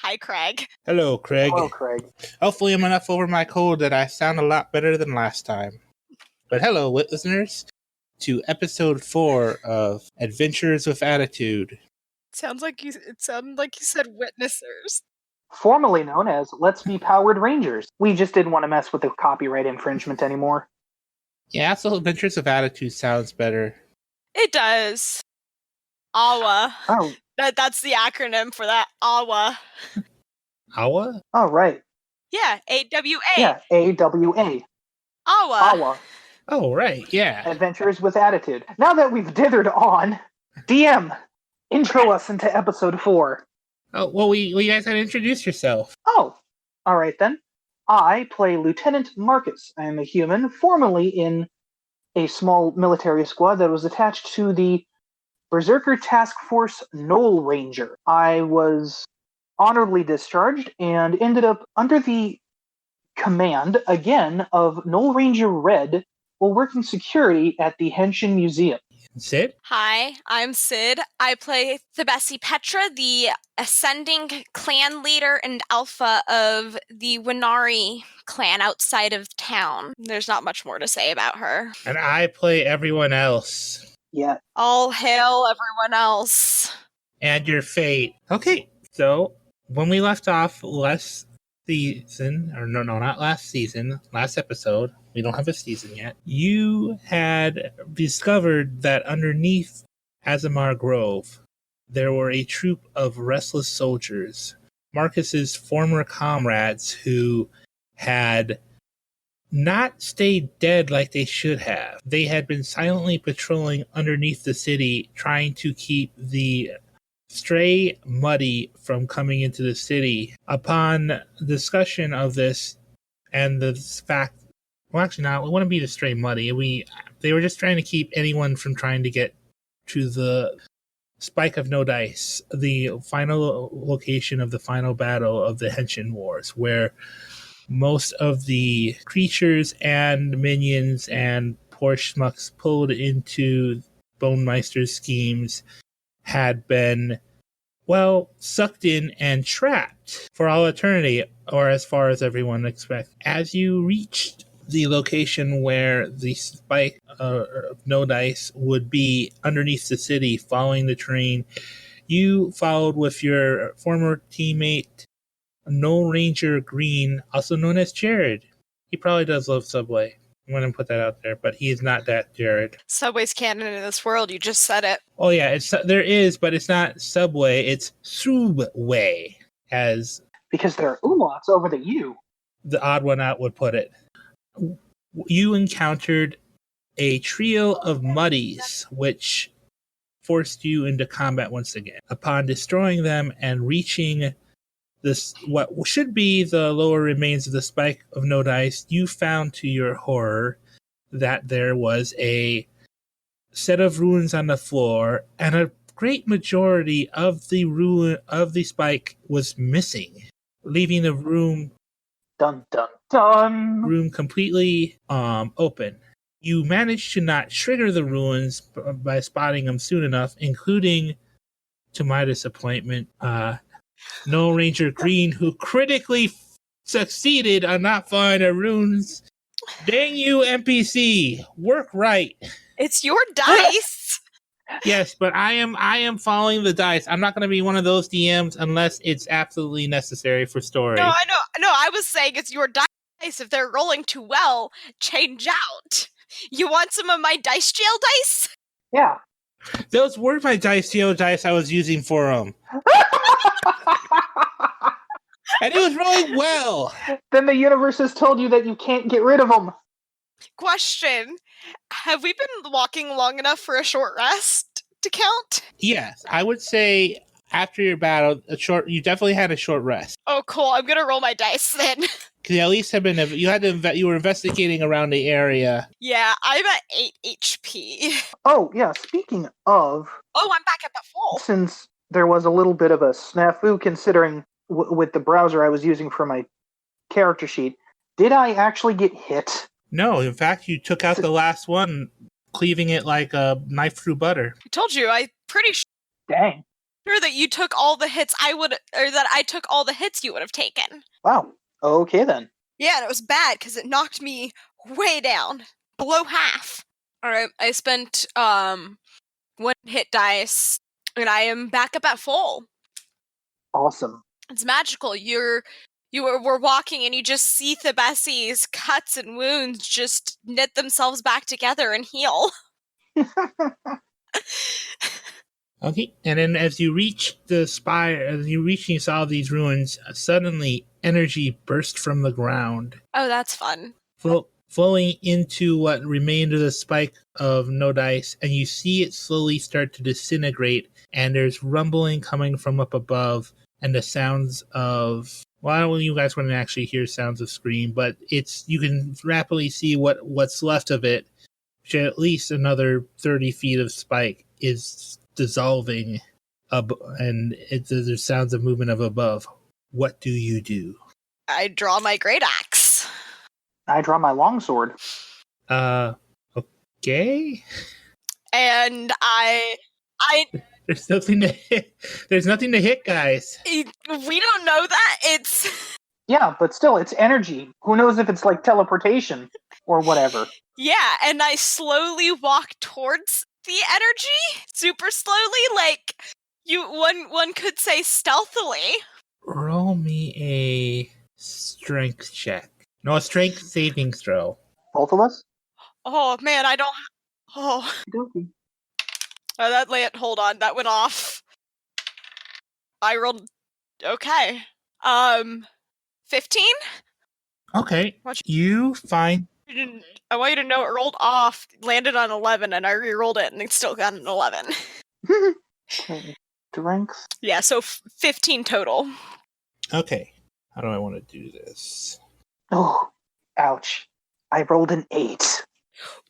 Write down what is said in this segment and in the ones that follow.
Hi, Craig. Hello, Craig. Hello, Craig. Hopefully I'm enough over my cold that I sound a lot better than last time. But hello, listeners, to episode 4 of Adventures with Attitude. It sounded like you said witnessers. Formerly known as Let's Be Powered Rangers. We just didn't want to mess with the copyright infringement anymore. Yeah, also Adventures with Attitude sounds better. It does. AWA. Oh. That's the acronym for that. AWA. AWA? Oh, right. Yeah, AWA. Yeah, AWA. AWA. AWA. Oh, right, yeah. Adventures with Attitude. Now that we've dithered on, DM, intro us into episode 4. Oh, well, you guys had to introduce yourself. Oh, all right then. I play Lieutenant Marcus. I am a human, formerly in a small military squad that was attached to the Berserker Task Force Knoll Ranger. I was honorably discharged and ended up under the command, again, of Knoll Ranger Red while working security at the Henshin Museum. Sid? Hi, I'm Sid. I play Thebesi Petra, the ascending clan leader and alpha of the Winari clan outside of town. There's not much more to say about her. And I play everyone else. Yeah. All hail everyone else. And your fate. Okay, so when we left off last season, or no, not last season, last episode, we don't have a season yet, you had discovered that underneath Azamar Grove, there were a troop of restless soldiers, Marcus's former comrades who had not stayed dead like they should have. They had been silently patrolling underneath the city, trying to keep the stray Muddy from coming into the city. Upon discussion of this and the fact, well, actually, not, it wouldn't be the stray Muddy. They were just trying to keep anyone from trying to get to the Spike of No Dice, the final location of the final battle of the Henshin Wars, where most of the creatures and minions and poor schmucks pulled into Bonemeister's schemes had been, well, sucked in and trapped for all eternity, or as far as everyone expects. As you reached the location where the Spike of No Dice would be underneath the city following the train, you followed with your former teammate, Knoll Ranger Green, also known as Jared. He probably does love Subway. I'm going to put that out there, but he is not that Jared. Subway's canon in this world, you just said it. Oh yeah, there is, but it's not Subway, it's Subway, as Because there are umlauts over the U. the odd one out would put it. You encountered a trio of muddies, which forced you into combat once again. Upon destroying them and reaching this, what should be the lower remains of the Spike of No Dice, you found to your horror that there was a set of ruins on the floor, and a great majority of the ruin of the Spike was missing, leaving the room completely open. You managed to not trigger the ruins by spotting them soon enough, including, to my disappointment, Knoll Ranger Green, who critically succeeded on not following the runes. Dang you, NPC! Work right. It's your dice. Yes, but I am following the dice. I'm not going to be one of those DMs unless it's absolutely necessary for story. No, I know. No, I was saying it's your dice. If they're rolling too well, change out. You want some of my dice jail dice? Yeah. Those were my dice jail dice I was using for them. And it was rolling well. Then the universe has told you that you can't get rid of them. Question. Have we been walking long enough for a short rest to count? Yes, I would say after your battle, you definitely had a short rest. Oh, cool. I'm going to roll my dice then. Because at least you were investigating around the area. Yeah, I'm at 8 HP. Oh, yeah, speaking of... Oh, I'm back at the full. Since there was a little bit of a snafu considering with the browser I was using for my character sheet, did I actually get hit? No, in fact, you took out the last one, cleaving it like a knife through butter. I told you, I'm pretty sure. Dang. Sure that you took all the hits that I took all the hits you would have taken. Wow. Okay then. Yeah, and it was bad because it knocked me way down, below half. All right, I spent 1 hit dice, and I am back up at full. Awesome. It's magical. We're walking, and you just see Thebesi's cuts and wounds just knit themselves back together and heal. Okay, and then as you reach the spire, as you reach and you saw these ruins, suddenly energy burst from the ground, Oh, that's fun. flowing into what remained of the spike of no dice, and you see it slowly start to disintegrate, and there's rumbling coming from up above, and the sounds of... Well, I don't know if you guys want to actually hear sounds of scream, but you can rapidly see what's left of it, which at least another 30 feet of spike is dissolving, and there's sounds of movement of above. What do you do? I draw my great axe. I draw my longsword. Okay. And I There's nothing to hit. There's nothing to hit, guys. we don't know that. It's Yeah, but still, it's energy. Who knows if it's like teleportation or whatever. yeah, and I slowly walk towards the energy, super slowly, like one could say stealthily. Roll me a strength check. No, a strength saving throw. Both of us? Oh man, I don't. Oh, Okey-dokey. hold on, that went off. I rolled okay. 15. Okay. Watch- You find... I want you to know it rolled off, landed on 11, and I re-rolled it, and it still got an 11. Okay. Strength. Yeah, so 15 total. Okay. How do I want to do this? Oh, ouch. I rolled an 8.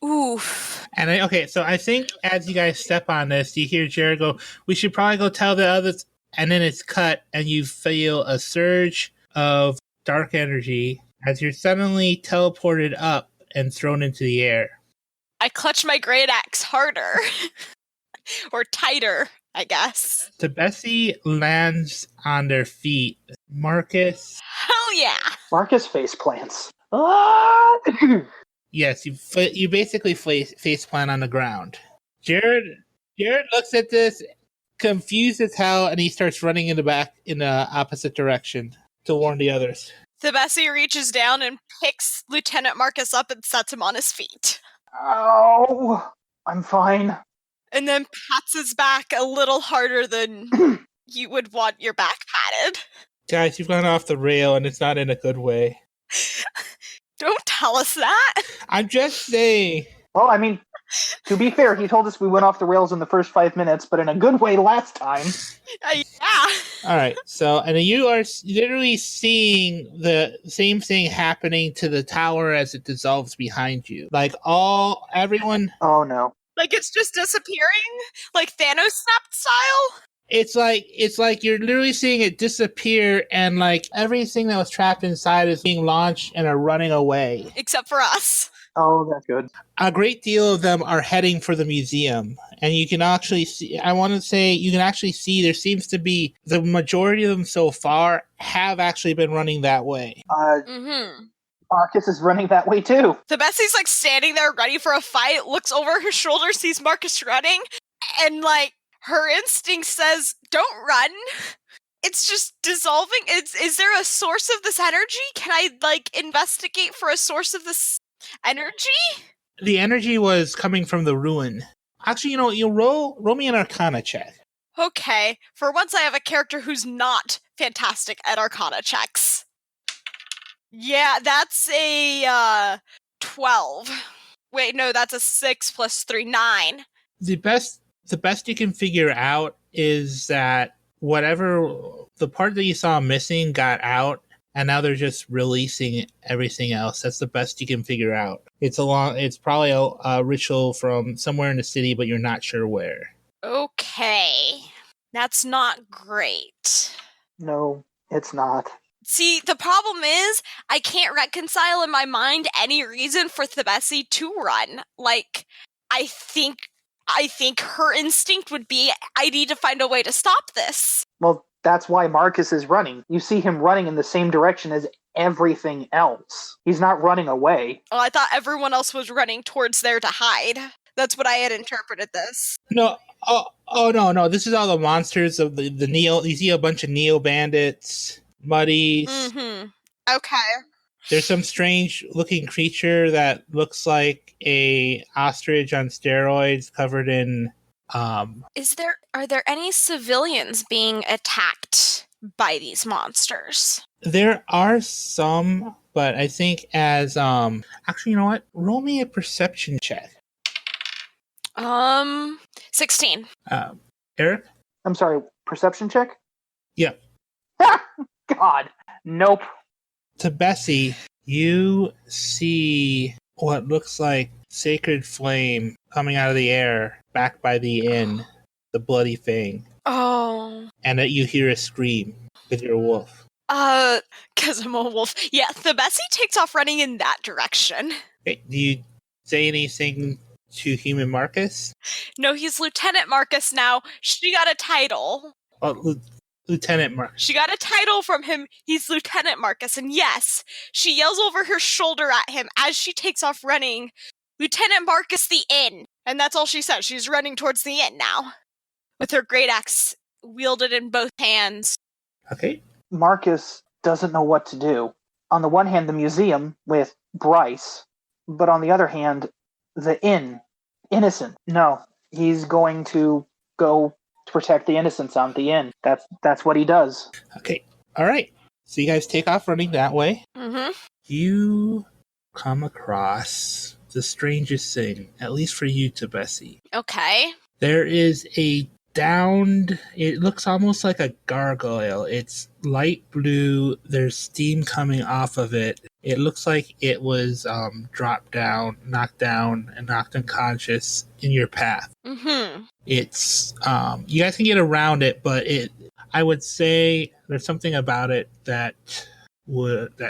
Oof. And so I think as you guys step on this, you hear Jared go, "We should probably go tell the others," and then it's cut, and you feel a surge of dark energy as you're suddenly teleported up and thrown into the air. I clutch my great axe harder. Or tighter, I guess. Thebesi lands on their feet. Marcus... Hell yeah! Marcus face plants. Ah! Yes, you basically face plant on the ground. Jared looks at this, confused as hell, and he starts running in the opposite direction to warn the others. Thebesi reaches down and picks Lieutenant Marcus up and sets him on his feet. Ow! I'm fine. And then pats his back a little harder than you would want your back patted. Guys, you've gone off the rail, and it's not in a good way. Don't tell us that. I'm just saying. Well, I mean, to be fair, he told us we went off the rails in the first 5 minutes, but in a good way last time. Yeah. All right, so, and you are literally seeing the same thing happening to the tower as it dissolves behind you. Like, everyone... Oh, no. Like it's just disappearing? Like Thanos snapped style? It's like you're literally seeing it disappear, and like everything that was trapped inside is being launched and are running away. Except for us. Oh, that's good. A great deal of them are heading for the museum, and you can actually see, there seems to be the majority of them so far have actually been running that way. Marcus is running that way too. Thebesi's like standing there ready for a fight, looks over her shoulder, sees Marcus running, and like her instinct says, "Don't run." It's just dissolving. Is there a source of this energy? Can I like investigate for a source of this energy? The energy was coming from the ruin. Actually, you roll me an Arcana check. Okay, for once I have a character who's not fantastic at Arcana checks. Yeah, that's a 12. Wait, no, that's a 6 plus 3, 9. The best you can figure out is that whatever the part that you saw missing got out, and now they're just releasing everything else. That's the best you can figure out. It's probably a ritual from somewhere in the city, but you're not sure where. Okay, that's not great. No, it's not. See, the problem is, I can't reconcile in my mind any reason for Thebesi to run. Like, I think I think her instinct would be, I need to find a way to stop this. Well, that's why Marcus is running. You see him running in the same direction as everything else. He's not running away. Oh, I thought everyone else was running towards there to hide. That's what I had interpreted this. No, no. This is all the monsters of the Neo. You see a bunch of Neo bandits, muddies. Mm-hmm. Okay. There's some strange looking creature that looks like a ostrich on steroids covered in Are there any civilians being attacked by these monsters? There are some, but I think as actually, you know what? Roll me a perception check. 16. Eric? I'm sorry, perception check? Yeah. God, nope. Thebesi, you see what looks like sacred flame coming out of the air back by the inn, the bloody thing. Oh. And that you hear a scream because you're a wolf. Because I'm a wolf. Yeah, Thebesi takes off running in that direction. Okay, do you say anything to human Marcus? No, he's Lieutenant Marcus now. She got a title. Oh, Lieutenant Marcus. She got a title from him. He's Lieutenant Marcus. And yes, she yells over her shoulder at him as she takes off running, Lieutenant Marcus the inn. And that's all she says. She's running towards the inn now, with her great axe wielded in both hands. Okay. Marcus doesn't know what to do. On the one hand, the museum with Bryce, but on the other hand, the inn. Innocent. No, he's going to go to protect the innocents on the inn. That's what he does. Okay. All right. So you guys take off running that way. Mm-hmm. You come across the strangest thing, at least for you, Thebesi. Okay. There is a downed, it looks almost like a gargoyle. It's light blue. There's steam coming off of it. It looks like it was dropped down, knocked down, and knocked unconscious in your path. Mm-hmm. It's you guys can get around it, but I would say there's something about it that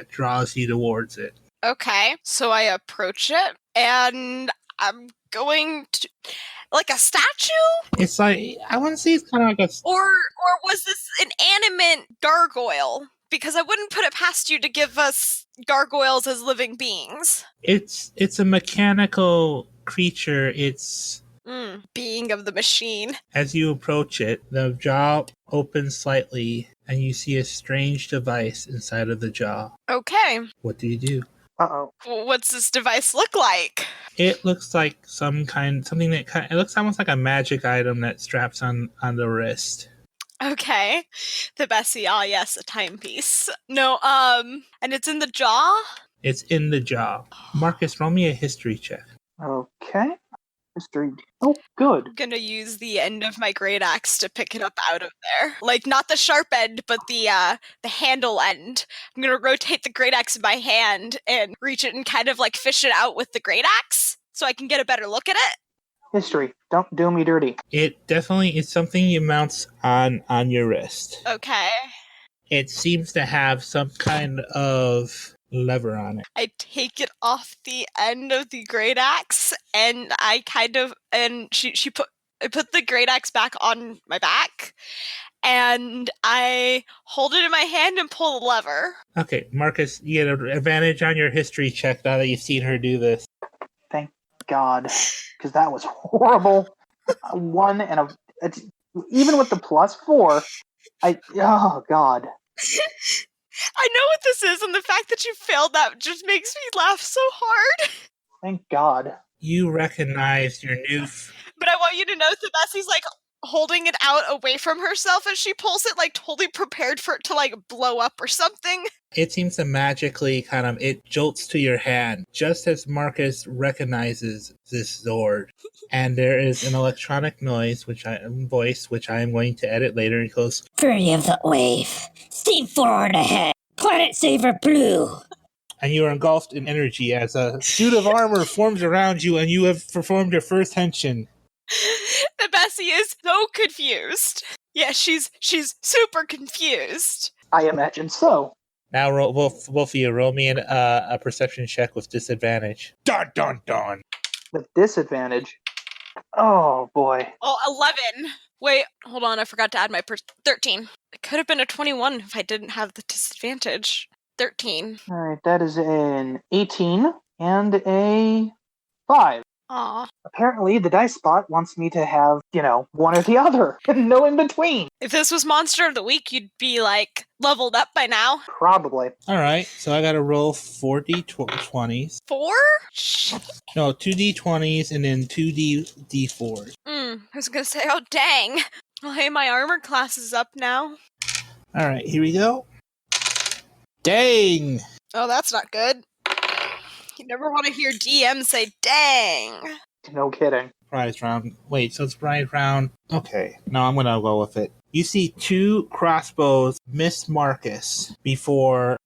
draws you towards it. Okay. So I approach it, and I'm going to... Like a statue? It's like, I want to say it's kind of like a... Or was this an animate gargoyle? Because I wouldn't put it past you to give us gargoyles as living beings. It's a mechanical creature. It's... being of the machine. As you approach it, the jaw opens slightly, and you see a strange device inside of the jaw. Okay. What do you do? Uh-oh. What's this device look like? It looks like it looks almost like a magic item that straps on the wrist. Okay. Thebesi, yes, a timepiece. No, and it's in the jaw? It's in the jaw. Marcus, roll me a history check. Okay. History. Oh, good. I'm gonna use the end of my great axe to pick it up out of there. Like, not the sharp end, but the handle end. I'm gonna rotate the great axe in my hand and reach it and kind of like fish it out with the great axe so I can get a better look at it. History. Don't do me dirty. It definitely is something you mount on your wrist. Okay. It seems to have some kind of lever on it. I take it off the end of the great axe, and I put the great axe back on my back, and I hold it in my hand and pull the lever. Okay, Marcus, you get an advantage on your history check now that you've seen her do this. Thank God, because that was horrible. One and even with the +4, oh God. I know what this is, and the fact that you failed that just makes me laugh so hard. Thank God. You recognize your new... But I want you to know that Bessie's like holding it out away from herself as she pulls it, like totally prepared for it to like blow up or something. It seems to magically it jolts to your hand just as Marcus recognizes this Zord. And there is an electronic noise, which I am going to edit later. It goes, Fury of the wave. Steam forward ahead. Planet Saver Blue. And you are engulfed in energy as a suit of armor forms around you, and you have performed your first henshin. The Bessie is so confused. Yeah, she's super confused. I imagine so. Now, both of you, roll me a perception check with disadvantage. Dun, dun, dun. With disadvantage. Oh boy. Oh, 11. Wait, hold on. I forgot to add my 13. It could have been a 21 if I didn't have the disadvantage. 13. All right, that is an 18 and a 5. Aw. Apparently, the dice spot wants me to have, one or the other. No in between. If this was Monster of the Week, you'd be, leveled up by now. Probably. All right, so I got to roll 4d20s. 4? Shit. No, 2d20s and then 2d4s. I was gonna say, oh, dang. Well, hey, my armor class is up now. All right, here we go. Dang! Oh, that's not good. You never want to hear DM say, dang. No kidding. Prize round. Wait, so it's prize round. Okay, no, I'm gonna go with it. You see 2 crossbows miss Marcus before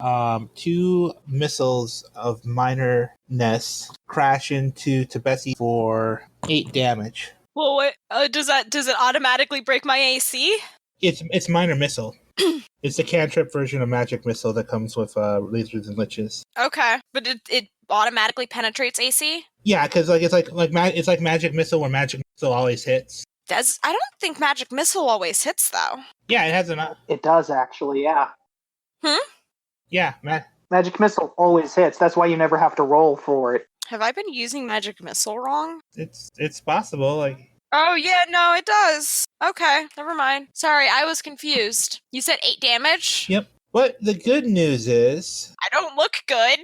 2 missiles of minorness crash into Thebesi for 8 damage. Well, wait, does it automatically break my AC? It's minor missile. It's the cantrip version of magic missile that comes with lasers and liches. Okay, but it automatically penetrates AC? Yeah, because it's like magic missile where magic missile always hits. I don't think magic missile always hits though. Yeah, it has an. It does, actually, yeah. Yeah, Magic Missile always hits. That's why you never have to roll for it. Have I been using magic missile wrong? it's possible. Like, Oh yeah, no, it does. Okay, never mind. Sorry, I was confused. You said 8 damage? yep. But the good news is, I don't look good.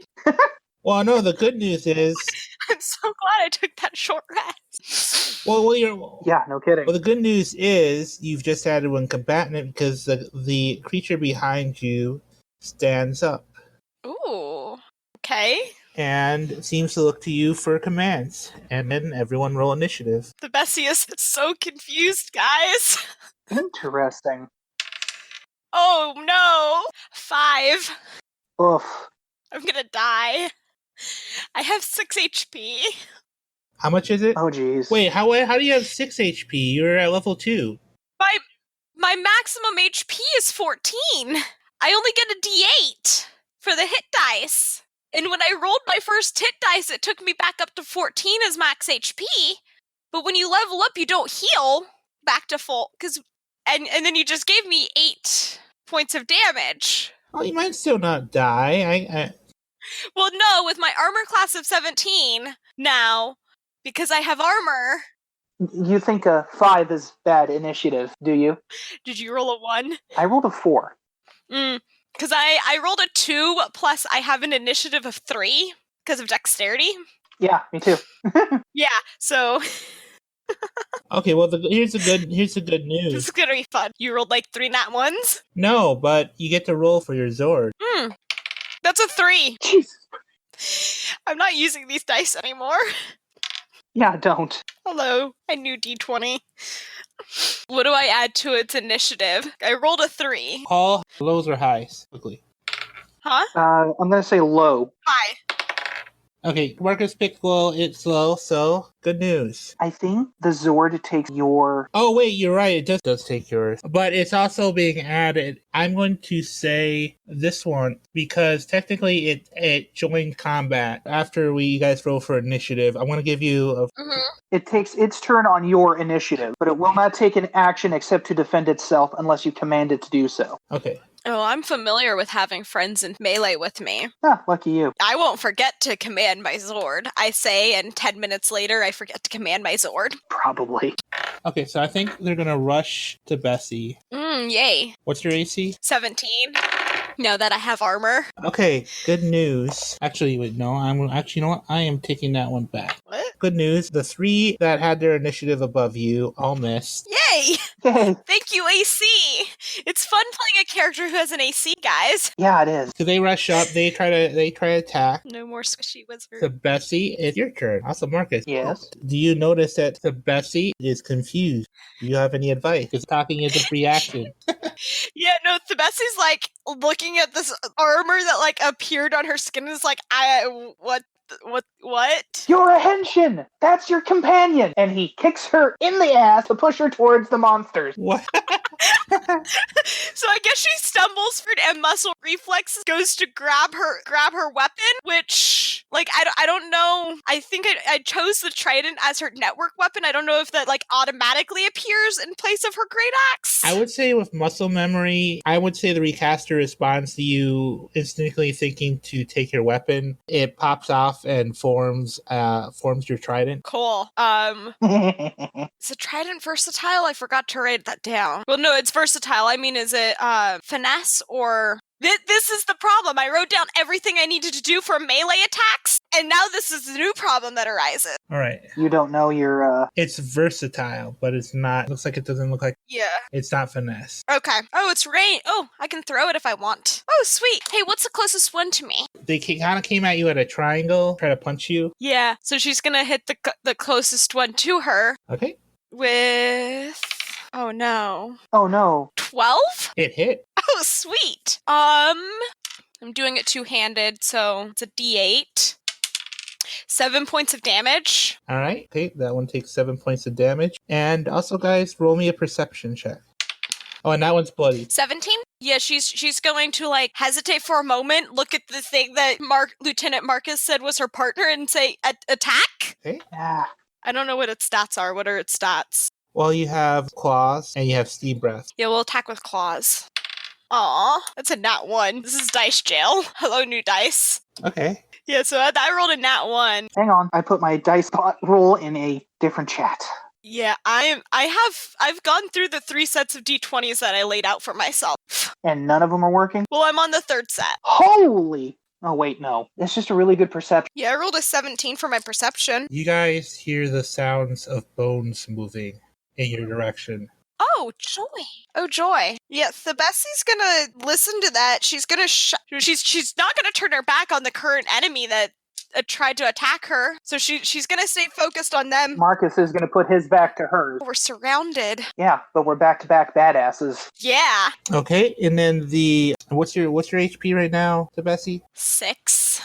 well, no, the good news is, I'm so glad I took that short rest. Yeah, no kidding. Well, the good news is you've just added one combatant because the creature behind you stands up Ooh. Okay. and seems to look to you for commands. And then everyone roll initiative. Thebesi is so confused, guys. Interesting. Oh no! 5. Oof. I'm gonna die. I have 6 HP. How much is it? Oh, geez. Wait, how do you have 6 HP? You're at level 2. My maximum HP is 14. I only get a D8 for the hit dice. And when I rolled my first hit dice, it took me back up to 14 as max HP. But when you level up, you don't heal back to full. And then you just gave me 8 points of damage. Oh, you might still not die. Well, no, with my armor class of 17 now, because I have armor. You think a 5 is bad initiative, do you? Did you roll a 1? I rolled a 4. Because I rolled a 2, plus I have an initiative of 3 because of dexterity. Yeah, me too. Yeah, so Okay, well, here's the good this news. is gonna be fun. You rolled 3 nat 1s? No, but you get to roll for your Zord. That's a 3. Jesus. I'm not using these dice anymore. Yeah, don't. Hello, I knew D20. What do I add to its initiative? I rolled a 3. All lows or highs, quickly. Huh? I'm gonna say low. Hi. Okay, Marcus picked low, it's low, so good news. I think the Zord takes your... Oh, wait, you're right, it does take yours. But it's also being added. I'm going to say this one, because technically it joined combat after you guys roll for initiative. I want to give you a... It takes its turn on your initiative, but it will not take an action except to defend itself unless you command it to do so. Okay. Oh, I'm familiar with having friends in melee with me. Ah, lucky you. I won't forget to command my Zord. I say, and 10 minutes later, I forget to command my Zord. Probably. Okay, so I think they're going to rush to Bessie. Yay. What's your AC? 17. Now that I have armor. Okay, good news. Actually, wait, no, you know what? I am taking that one back. What? Good news. The 3 that had their initiative above you all missed. Yay! Yay. Thank you, AC! It's fun playing a character who has an AC, guys. Yeah, it is. So they rush up. They try to attack. No more squishy wizard. So Bessie, it's your turn. Also, Marcus. Yes. Do you notice that the Bessie is confused? Do you have any advice? Because talking is a free action. Yeah, no, Thebesi's looking at this armor that appeared on her skin and is what? You're a Henshin! That's your companion! And he kicks her in the ass to push her towards the monsters. What? So I guess she stumbles forward and muscle reflexes goes to grab her weapon, which like I don't know. I think I chose the trident as her network weapon. I don't know if that like automatically appears in place of her great axe. I would say with muscle memory, I would say the recaster responds to you instantly thinking to take your weapon. It pops off and forms your trident. Cool. Is the trident versatile? I forgot to write that down. Well, no, it's versatile. I mean, is it finesse or... This is the problem. I wrote down everything I needed to do for melee attacks, and now this is the new problem that arises. All right. You don't know your... It's versatile, but it's not... Looks like it doesn't look like... Yeah. It's not finesse. Okay. Oh, it's rain. Oh, I can throw it if I want. Oh, sweet. Hey, what's the closest one to me? They kind of came at you at a triangle, try to punch you. Yeah, so she's gonna hit the closest one to her Okay. with... Oh, no. Oh, no. 12? It hit. Oh, sweet. I'm doing it two-handed, so it's a D8. 7 points of damage. All right. Okay, that one takes 7 points of damage. And also, guys, roll me a perception check. Oh, and that one's bloody. 17? Yeah, she's going to like hesitate for a moment, look at the thing that Lieutenant Marcus said was her partner, and say attack. Okay. Yeah. I don't know what its stats are. What are its stats? Well, you have claws and you have steam breath. Yeah, we'll attack with claws. Aw, that's a nat 1. This is dice jail. Hello, new dice. Okay. Yeah, so I rolled a nat 1. Hang on. I put my dice pot roll in a different chat. Yeah, I've gone through the 3 sets of d20s that I laid out for myself. And none of them are working? Well, I'm on the 3rd set. Holy! Oh, wait, no. It's just a really good perception. Yeah, I rolled a 17 for my perception. You guys hear the sounds of bones moving in your direction. Oh, joy. Oh, joy. Yeah, Thebesi's gonna listen to that. She's gonna she's not gonna turn her back on the current enemy that tried to attack her. So she's gonna stay focused on them. Marcus is going to put his back to hers. We're surrounded. Yeah, but we're back-to-back badasses. Yeah. Okay, and then what's your HP right now, Thebesi? 6.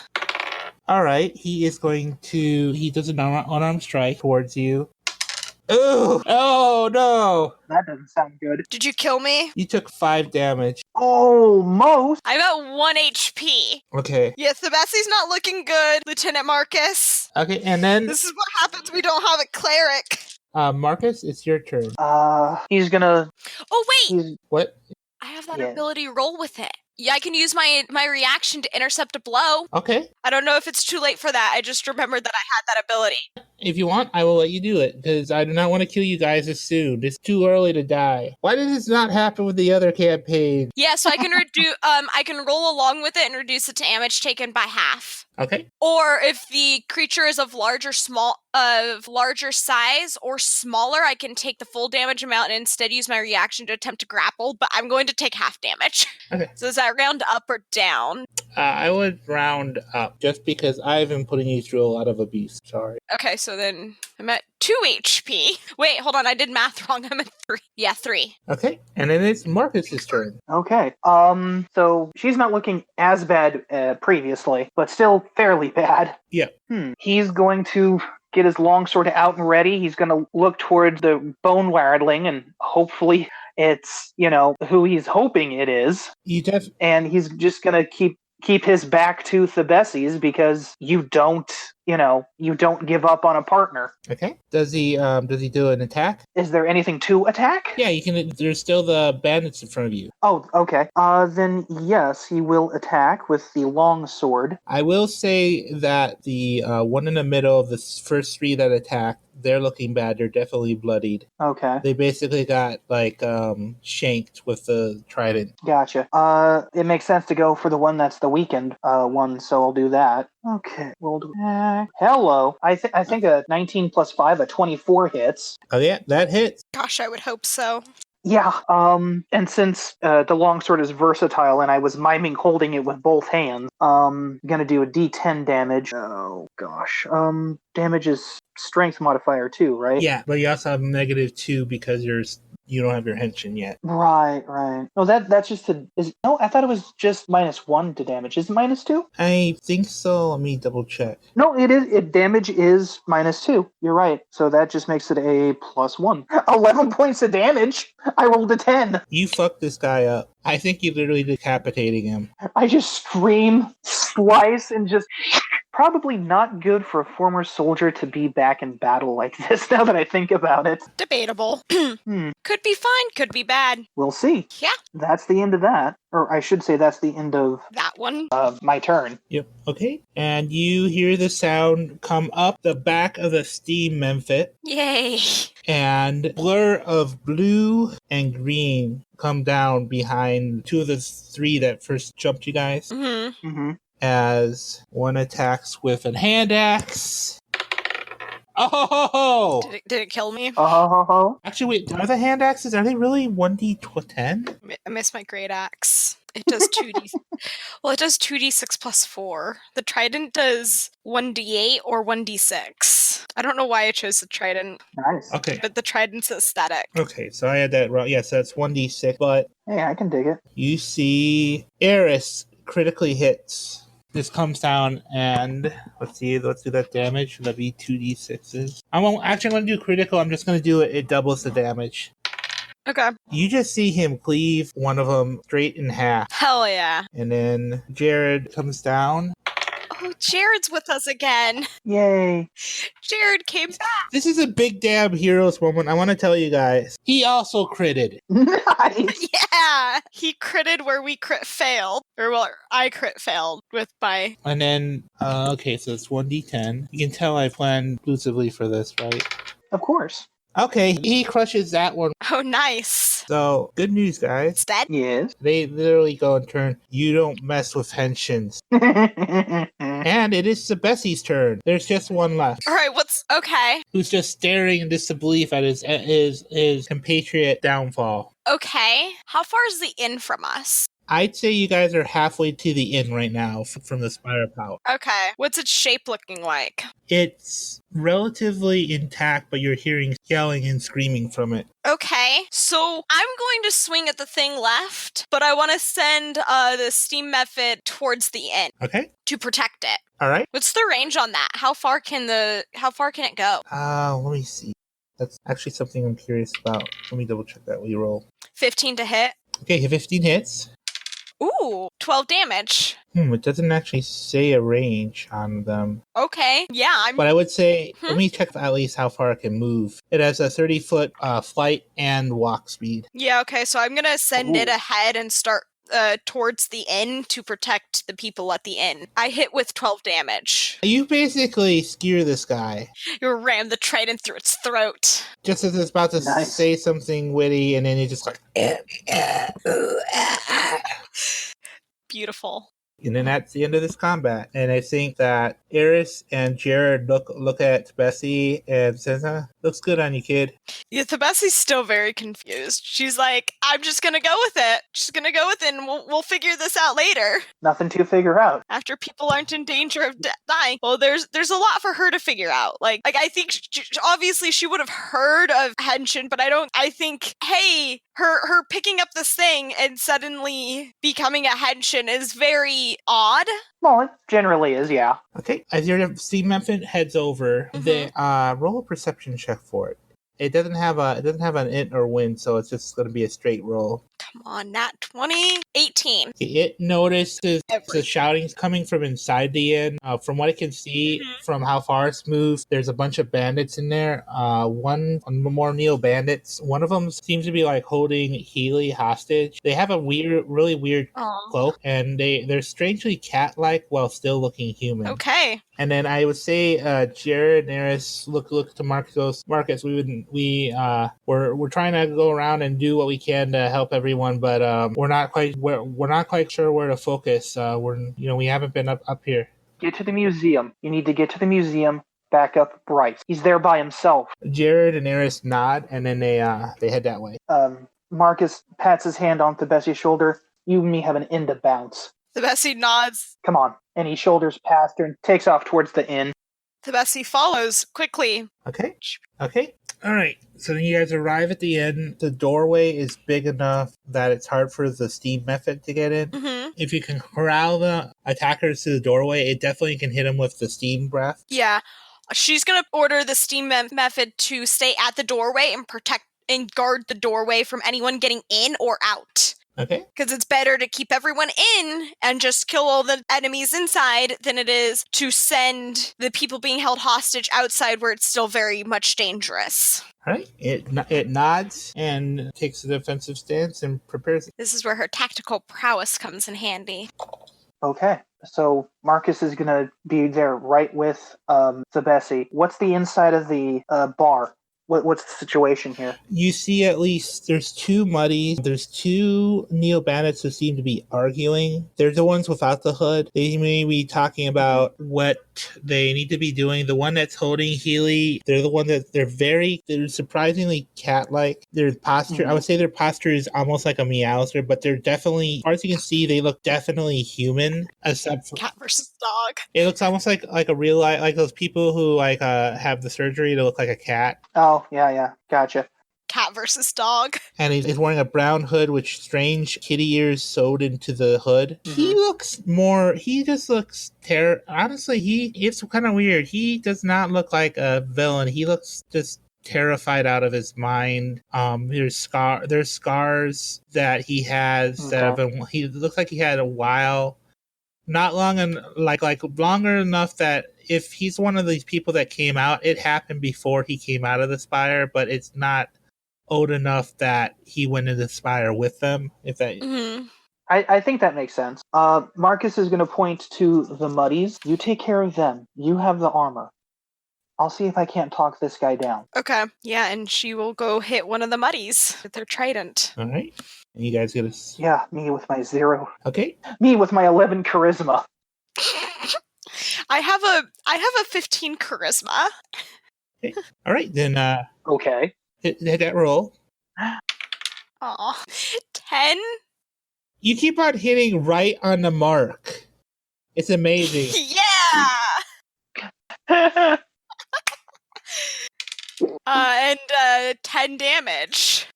All right, he does an unarmed strike towards you. Oh no! That doesn't sound good. Did you kill me? You took 5 damage. Almost. I'm at 1 HP. Okay. Yeah, Thebesi's not looking good, Lieutenant Marcus. Okay, and then This is what happens when we don't have a cleric. Marcus, it's your turn. He's gonna... Oh, wait! What? I have that Yeah. ability roll with it. Yeah, I can use my reaction to intercept a blow. Okay. I don't know if it's too late for that. I just remembered that I had that ability. If you want, I will let you do it, because I do not want to kill you guys as soon. It's too early to die. Why did this not happen with the other campaign? Yeah, so I can I can roll along with it and reduce the damage taken by half. Okay. Or if the creature is of larger size or smaller, I can take the full damage amount and instead use my reaction to attempt to grapple, but I'm going to take half damage. Okay. So is that round up or down? I would round up, just because I've been putting you through a lot of abuse. Sorry. Okay, so then I'm at 2 HP. Wait, hold on, I did math wrong. I'm at 3. Yeah, 3. Okay, and then it's Marcus's turn. Okay. So she's not looking as bad previously, but still fairly bad. Yeah. He's going to get his longsword out and ready. He's going to look towards the bone wardling, and hopefully it's, who he's hoping it is. And he's just going to keep his back to Thebesi's, because you don't give up on a partner. Okay. Does he do an attack? Is there anything to attack? Yeah, you can. There's still the bandits in front of you. Oh, okay. Then yes, he will attack with the long sword. I will say that the one in the middle of the first 3 that attacked, they're looking bad. They're definitely bloodied. Okay. They basically got shanked with the trident. Gotcha. It makes sense to go for the one that's the weakened one, so I'll do that. Okay. Roll attack. Hello. I think a 19 plus 5, a 24 hits. Oh yeah, that hits. Gosh, I would hope so. Yeah. And since the longsword is versatile and I was miming holding it with both hands, I'm gonna do a D10 damage. Oh gosh. Damage is strength modifier too, right? Yeah, but you also have -2 because you don't have your Henshin yet. Right. No, that's just no. I thought it was just -1 to damage. Is it -2? I think so. Let me double check. No, it is. Damage is -2. You're right. So that just makes it a +1. 11 points of damage. I rolled a 10. You fucked this guy up. I think you literally decapitating him. I just scream, slice, and just. Probably not good for a former soldier to be back in battle like this, now that I think about it. Debatable. Could be fine, could be bad. We'll see. Yeah. That's the end of that. Or I should say that's the end of That one. my turn. Yep. Okay. And you hear the sound come up the back of the steam Memphit, Yay. and blur of blue and green come down behind two of the three that first jumped you guys. Mm-hmm. As one attacks with a hand axe. Oh! Did it kill me? Actually, wait, are the hand axes, are they really 1d10? I missed my great axe. It does 2d. Well, it does 2d6 plus 4. The trident does 1d8 or 1d6. I don't know why I chose the trident. Nice. Okay. But the trident's aesthetic. Okay, so I had that wrong. Yes, that's 1d6, but Hey, I can dig it. you see Eris critically hits. This comes down and let's do that damage. That'll be 2d6s. I'm going to do critical. I'm just going to do it. It doubles the damage. Okay. You just see him cleave one of them straight in half. Hell yeah. And then Jared comes down. Oh, Jared's with us again. Yay. Jared came back. This is a big damn heroes moment. I want to tell you guys. He also critted. Nice. Yeah. He critted where we crit failed. Or, well, I crit failed with my... And then, okay, so it's 1d10. You can tell I planned exclusively for this, right? Of course. Okay, he crushes that one. Oh, nice. So, good news, guys. It's dead? Yes. They literally go and turn, you don't mess with Henshins. And it is Thebesi's turn. There's just one left. All right, what's... Okay. Who's just staring in disbelief at his compatriot downfall. Okay. How far is the inn from us? I'd say you guys are halfway to the inn right now from the Spire of Power. Okay. What's its shape looking like? It's relatively intact, but you're hearing yelling and screaming from it. Okay. So I'm going to swing at the thing left, but I want to send the steam method towards the inn Okay? to protect it. All right. What's the range on that? How far can it go? Let me see. That's actually something I'm curious about. Let me double check that while you roll. 15 to hit. Okay, 15 hits. Ooh, 12 damage. It doesn't actually say a range on them. Okay. Yeah, But I would say, let me check at least how far it can move. It has a 30-foot flight and walk speed. Yeah, okay, so I'm gonna send it ahead and start towards the inn to protect the people at the inn. I hit with 12 damage. You basically skewer this guy. You ram the trident through its throat. Just as it's about to say something witty, and then you just like... Beautiful. And then that's the end of this combat. And I think that Eris and Jared look at Thebesi and says, looks good on you, kid. Yeah, Thebesi's still very confused. She's like, I'm just gonna go with it. She's gonna go with it and we'll figure this out later. Nothing to figure out. After people aren't in danger of dying. Well, there's a lot for her to figure out. Like I think obviously she would have heard of Henshin, but I think, hey, her picking up this thing and suddenly becoming a Henshin is very odd. Well, it generally is, yeah. Okay, as your steam method heads over, they roll a perception check for it. It doesn't have an int or win, so it's just going to be a straight roll. Come on, nat 20. 18. It notices the shouting coming from inside the inn. From what it can see, from how far it's moved, there's a bunch of bandits in there. One more neo bandits. One of them seems to be like holding Healy hostage. They have a really weird cloak, and they're strangely cat-like while still looking human. Okay. And then I would say Jared and Eris look to Marcus. Goes, Marcus, we're trying to go around and do what we can to help everyone, but we're not quite sure where to focus. We haven't been up here. Get to the museum. You need to get to the museum. Back up Bryce. He's there by himself. Jared and Eris nod, and then they head that way. Marcus pats his hand on Thebesi's shoulder. You and me have an inn to bounce. Thebesi nods. Come on. And he shoulders past her and takes off towards the inn. Thebesi follows quickly. Okay. All right. So then you guys arrive at the inn. The doorway is big enough that it's hard for the steam method to get in. Mm-hmm. If you can corral the attackers to the doorway, it definitely can hit them with the steam breath. Yeah. She's going to order the steam method to stay at the doorway and protect and guard the doorway from anyone getting in or out. Okay. Because it's better to keep everyone in and just kill all the enemies inside than it is to send the people being held hostage outside where it's still very much dangerous. All right. It nods and takes a defensive stance and prepares. This is where her tactical prowess comes in handy. Okay, so Marcus is gonna be there right with Thebesi. What's the inside of the bar? What's the situation here? You see at least there's two muddies. There's two neo-bandits who seem to be arguing. They're the ones without the hood. They may be talking about what they need to be doing. The one that's holding Healy, they're the one that they're surprisingly cat-like. Their posture, I would say their posture is almost like a meowser, but they're definitely, as far as you can see, they look definitely human. Except for, cat versus dog. It looks almost like a real life, like those people who have the surgery to look like a cat. Oh, yeah, gotcha. Cat versus dog. And he's wearing a brown hood with strange kitty ears sewed into the hood. Mm-hmm. He just looks honestly, it's kind of weird. He does not look like a villain. He looks just terrified out of his mind. There's scars that he has that have been, he looks like he had a while. Not long and like longer enough that if he's one of these people that came out, it happened before he came out of the spire, but it's not old enough that he went into the spire with them. If that, I think that makes sense. Marcus is going to point to the muddies. You take care of them. You have the armor. I'll see if I can't talk this guy down. Okay. Yeah, and she will go hit one of the muddies with their trident. All right. And you guys get a... Yeah, me with my 0. Okay. Me with my 11 charisma. I have a 15 charisma. Okay. All right, then Okay. hit that roll. Aw. 10? You keep on hitting right on the mark. It's amazing. Yeah! And 10 damage.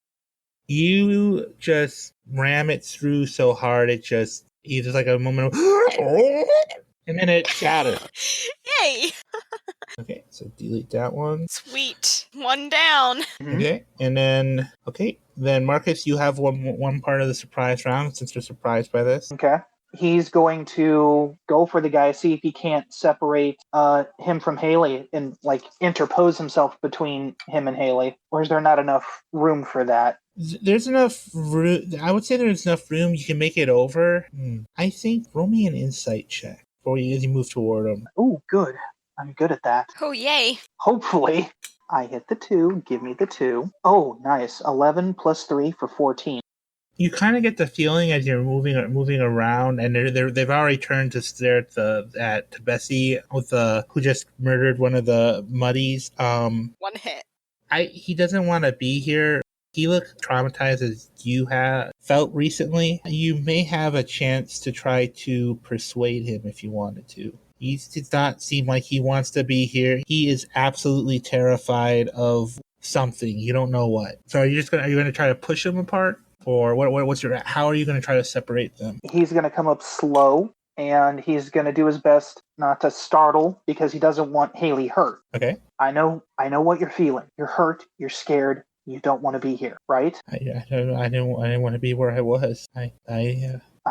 You just ram it through so hard, you just like a moment of, and then it shatters. Yay! Okay, so delete that one. Sweet. One down. Okay, and then Marcus, you have one part of the surprise round since you're surprised by this. Okay. He's going to go for the guy, see if he can't separate him from Haley and like interpose himself between him and Haley. Or is there not enough room for that? There's enough room. I would say there's enough room. You can make it over. I think roll me an insight check as you move toward him. Oh, good. I'm good at that. Oh, yay. Hopefully. I hit the 2. Give me the 2. Oh, nice. 11 plus 3 for 14. You kind of get the feeling as you're moving around, and they've already turned to stare at Thebesi who just murdered one of the muddies. One hit. He doesn't want to be here. He looks traumatized as you have felt recently. You may have a chance to try to persuade him if you wanted to. He does not seem like he wants to be here. He is absolutely terrified of something. You don't know what. So are you going to try to push him apart? Or how are you going to try to separate them? He's going to come up slow, and he's going to do his best not to startle because he doesn't want Haley hurt. Okay. I know what you're feeling. You're hurt. You're scared. You don't want to be here, right? I didn't want to be where I was. I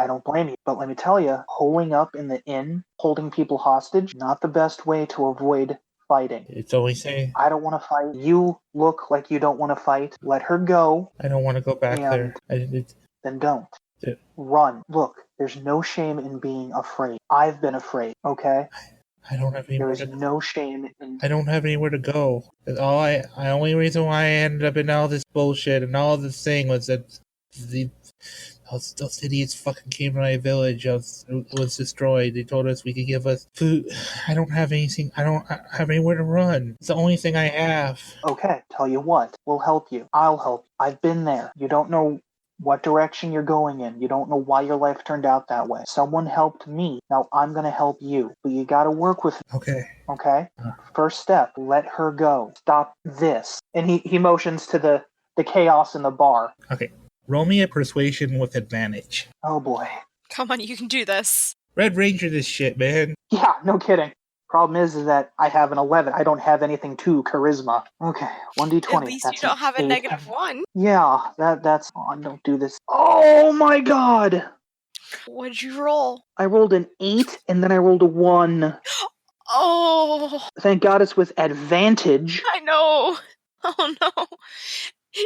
don't blame you, but let me tell you, holding up in the inn, holding people hostage, not the best way to avoid fighting. It's always saying, I don't want to fight. You look like you don't want to fight. Let her go. I don't want to go back there. Then don't. Run. Look, there's no shame in being afraid. I've been afraid, okay? I don't have anywhere There is no shame in... I don't have anywhere to go. The only reason why I ended up in all this bullshit and all this thing was that those idiots fucking came to my village. It was destroyed. They told us we could give us food. I don't have anything. I don't have anywhere to run. It's the only thing I have. Okay, tell you what. We'll help you. I'll help you. I've been there. You don't know what direction you're going in. You don't know why your life turned out that way. Someone helped me. Now I'm going to help you. But you got to work with me, Okay. okay? First step, let her go. Stop this. And he motions to the chaos in the bar. Okay. Roll me a persuasion with advantage. Oh boy. Come on, you can do this. Red Ranger this shit, man. Yeah, no kidding. Problem is that I have an 11. I don't have anything to charisma. Okay, 1d20. At least you That's don't have a an 8. -1. Yeah, that's... Oh, don't do this. Oh my god! What'd you roll? I rolled an 8, and then I rolled a 1. Oh, Thank God it's with advantage. I know. Oh no.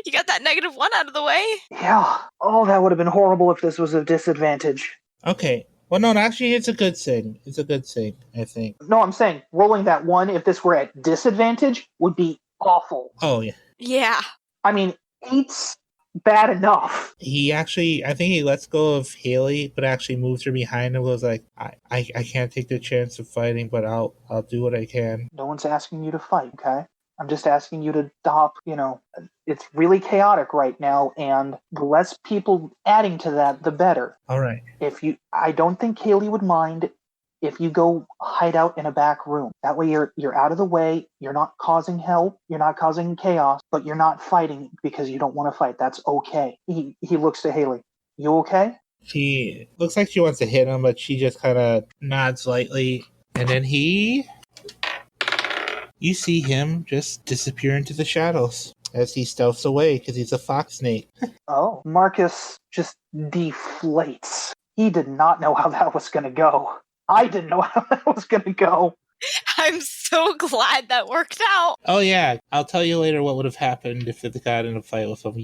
You got that -1 out of the way? Yeah. Oh, that would have been horrible if this was a disadvantage. Okay. Well, no, actually, it's a good thing. It's a good thing, I think. No, I'm saying rolling that 1, if this were at disadvantage, would be awful. Oh, yeah. Yeah. I mean, 8's bad enough. He actually, I think he lets go of Haley, but actually moves her behind and was like, I can't take the chance of fighting, but I'll do what I can. No one's asking you to fight, okay? I'm just asking you to stop, it's really chaotic right now, and the less people adding to that, the better. All right. I don't think Kaylee would mind if you go hide out in a back room. That way you're out of the way, you're not causing hell, you're not causing chaos, but you're not fighting because you don't want to fight. That's okay. He looks to Haley. You okay? She looks like she wants to hit him, but she just kind of nods lightly, and then you see him just disappear into the shadows as he stealths away because he's a fox snake. Oh, Marcus just deflates. He did not know how that was going to go. I didn't know how that was going to go. I'm so glad that worked out. Oh, yeah. I'll tell you later what would have happened if it got in a fight with him.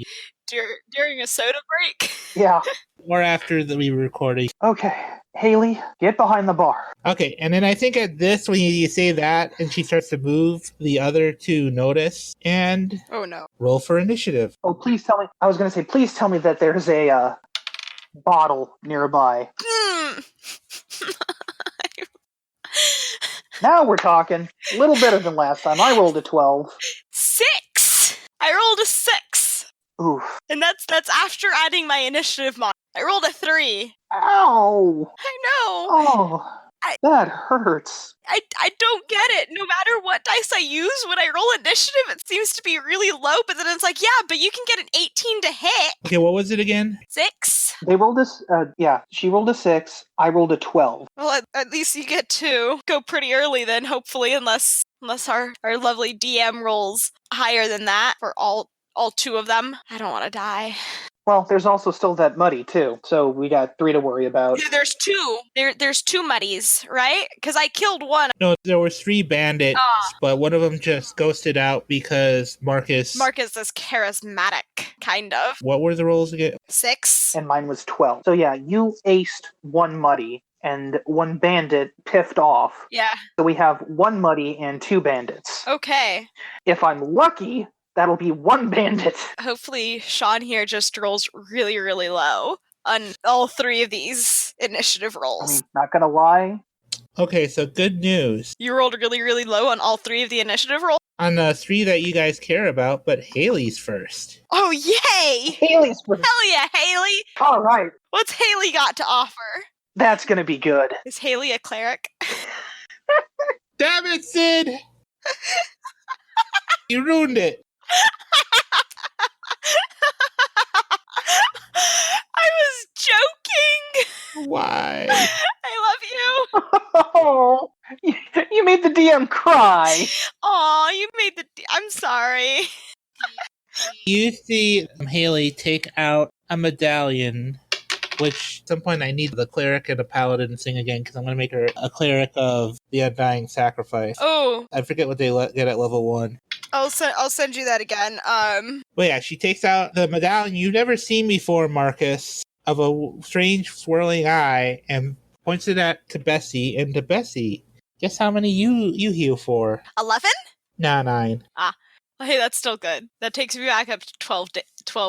During a soda break? Yeah. Or after we were recording. Okay. Haley, get behind the bar. Okay, and then I think at this, when you say that, and she starts to move, the other two notice, and Oh no. roll for initiative. Oh, please tell me. I was going to say, please tell me that there's a bottle nearby. Now we're talking. A little better than last time. I rolled a 12. 6! I rolled a 6. Oof. And that's after adding my initiative mod. I rolled a 3. Ow! I know. Oh, that hurts. I don't get it. No matter what dice I use, when I roll initiative, it seems to be really low, but then it's like, yeah, but you can get an 18 to hit. Okay, what was it again? 6. They rolled she rolled a 6, I rolled a 12. Well, at least you get to go pretty early then, hopefully, unless our lovely DM rolls higher than that for all 2 of them. I don't want to die. Well, there's also still that muddy, too, so we got 3 to worry about. There's 2. There's 2 muddies, right? Because I killed one. No, there were 3 bandits, but one of them just ghosted out because Marcus is charismatic, kind of. What were the rolls again? 6. And mine was 12. So yeah, you aced 1 muddy, and 1 bandit piffed off. Yeah. So we have 1 muddy and 2 bandits. Okay. If I'm lucky, that'll be 1 bandit. Hopefully Sean here just rolls really, really low on all 3 of these initiative rolls. I mean, not gonna lie. Okay, so good news. You rolled really, really low on all 3 of the initiative rolls? On the 3 that you guys care about, but Haley's first. Oh, yay! Haley's first. Hell yeah, Haley! All right. What's Haley got to offer? That's gonna be good. Is Haley a cleric? Damn it, Sid! You ruined it. I was joking! Why? I love you! Oh, you made the DM cry. Aw, you made I'm sorry. You see Haley take out a medallion, which at some point I need the cleric and the paladin to sing again because I'm going to make her a cleric of the Undying Sacrifice. Oh. I forget what they get at level 1. I'll send you that again. But yeah, she takes out the medallion you've never seen before, Marcus, of a strange swirling eye and points it at Thebesi. And Thebesi, guess how many you heal for? 11? Nah, 9. Hey, that's still good. That takes me back up to 12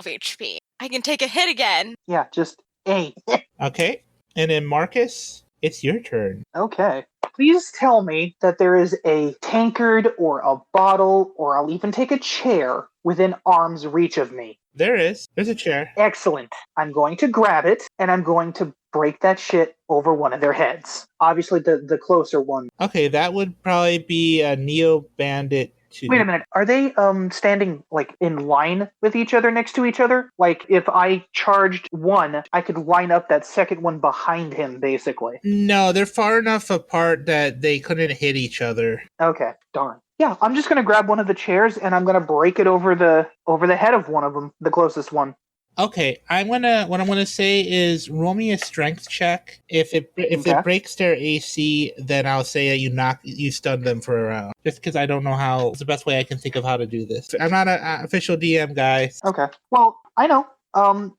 HP. I can take a hit again. Yeah, just 8. Okay, and then Marcus, it's your turn. Okay. Please tell me that there is a tankard or a bottle, or I'll even take a chair, within arm's reach of me? There is. There's a chair. Excellent. I'm going to grab it, and I'm going to break that shit over one of their heads. Obviously, the closer one. Okay, that would probably be a Neo Bandit 2. Wait a minute. Are they standing like in line with each other next to each other? Like if I charged one, I could line up that second one behind him, basically. No, they're far enough apart that they couldn't hit each other. Okay, darn. Yeah, I'm just gonna grab one of the chairs and I'm gonna break it over the head of one of them, the closest one. Okay, what I'm gonna say is roll me a strength check. If it breaks their AC, then I'll say that you stun them for a round. Just because I don't know how it's the best way I can think of how to do this. I'm not an official DM guy. Okay. Well, I know.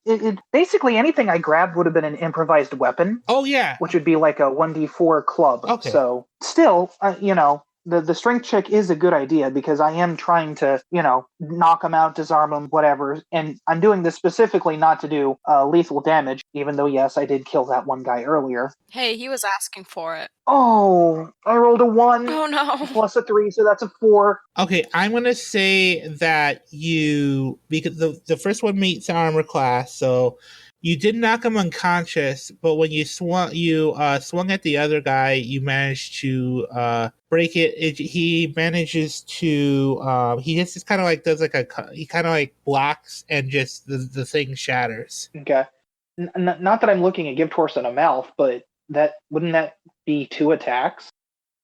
It basically anything I grabbed would have been an improvised weapon. Oh yeah, which would be like a 1d4 club. Okay. So still, the strength check is a good idea because I am trying to, knock them out, disarm them, whatever. And I'm doing this specifically not to do lethal damage, even though, yes, I did kill that one guy earlier. Hey, he was asking for it. Oh, I rolled a 1 Oh no. plus a 3, so that's a 4. Okay, I'm gonna say that because the first one meets armor class, so you did knock him unconscious, but when you swung at the other guy, you managed to break it. He manages to he just kind of like does like he kind of like blocks and just the thing shatters. Okay. Not that I'm looking at Give Torson a mouth, but wouldn't that be 2 attacks?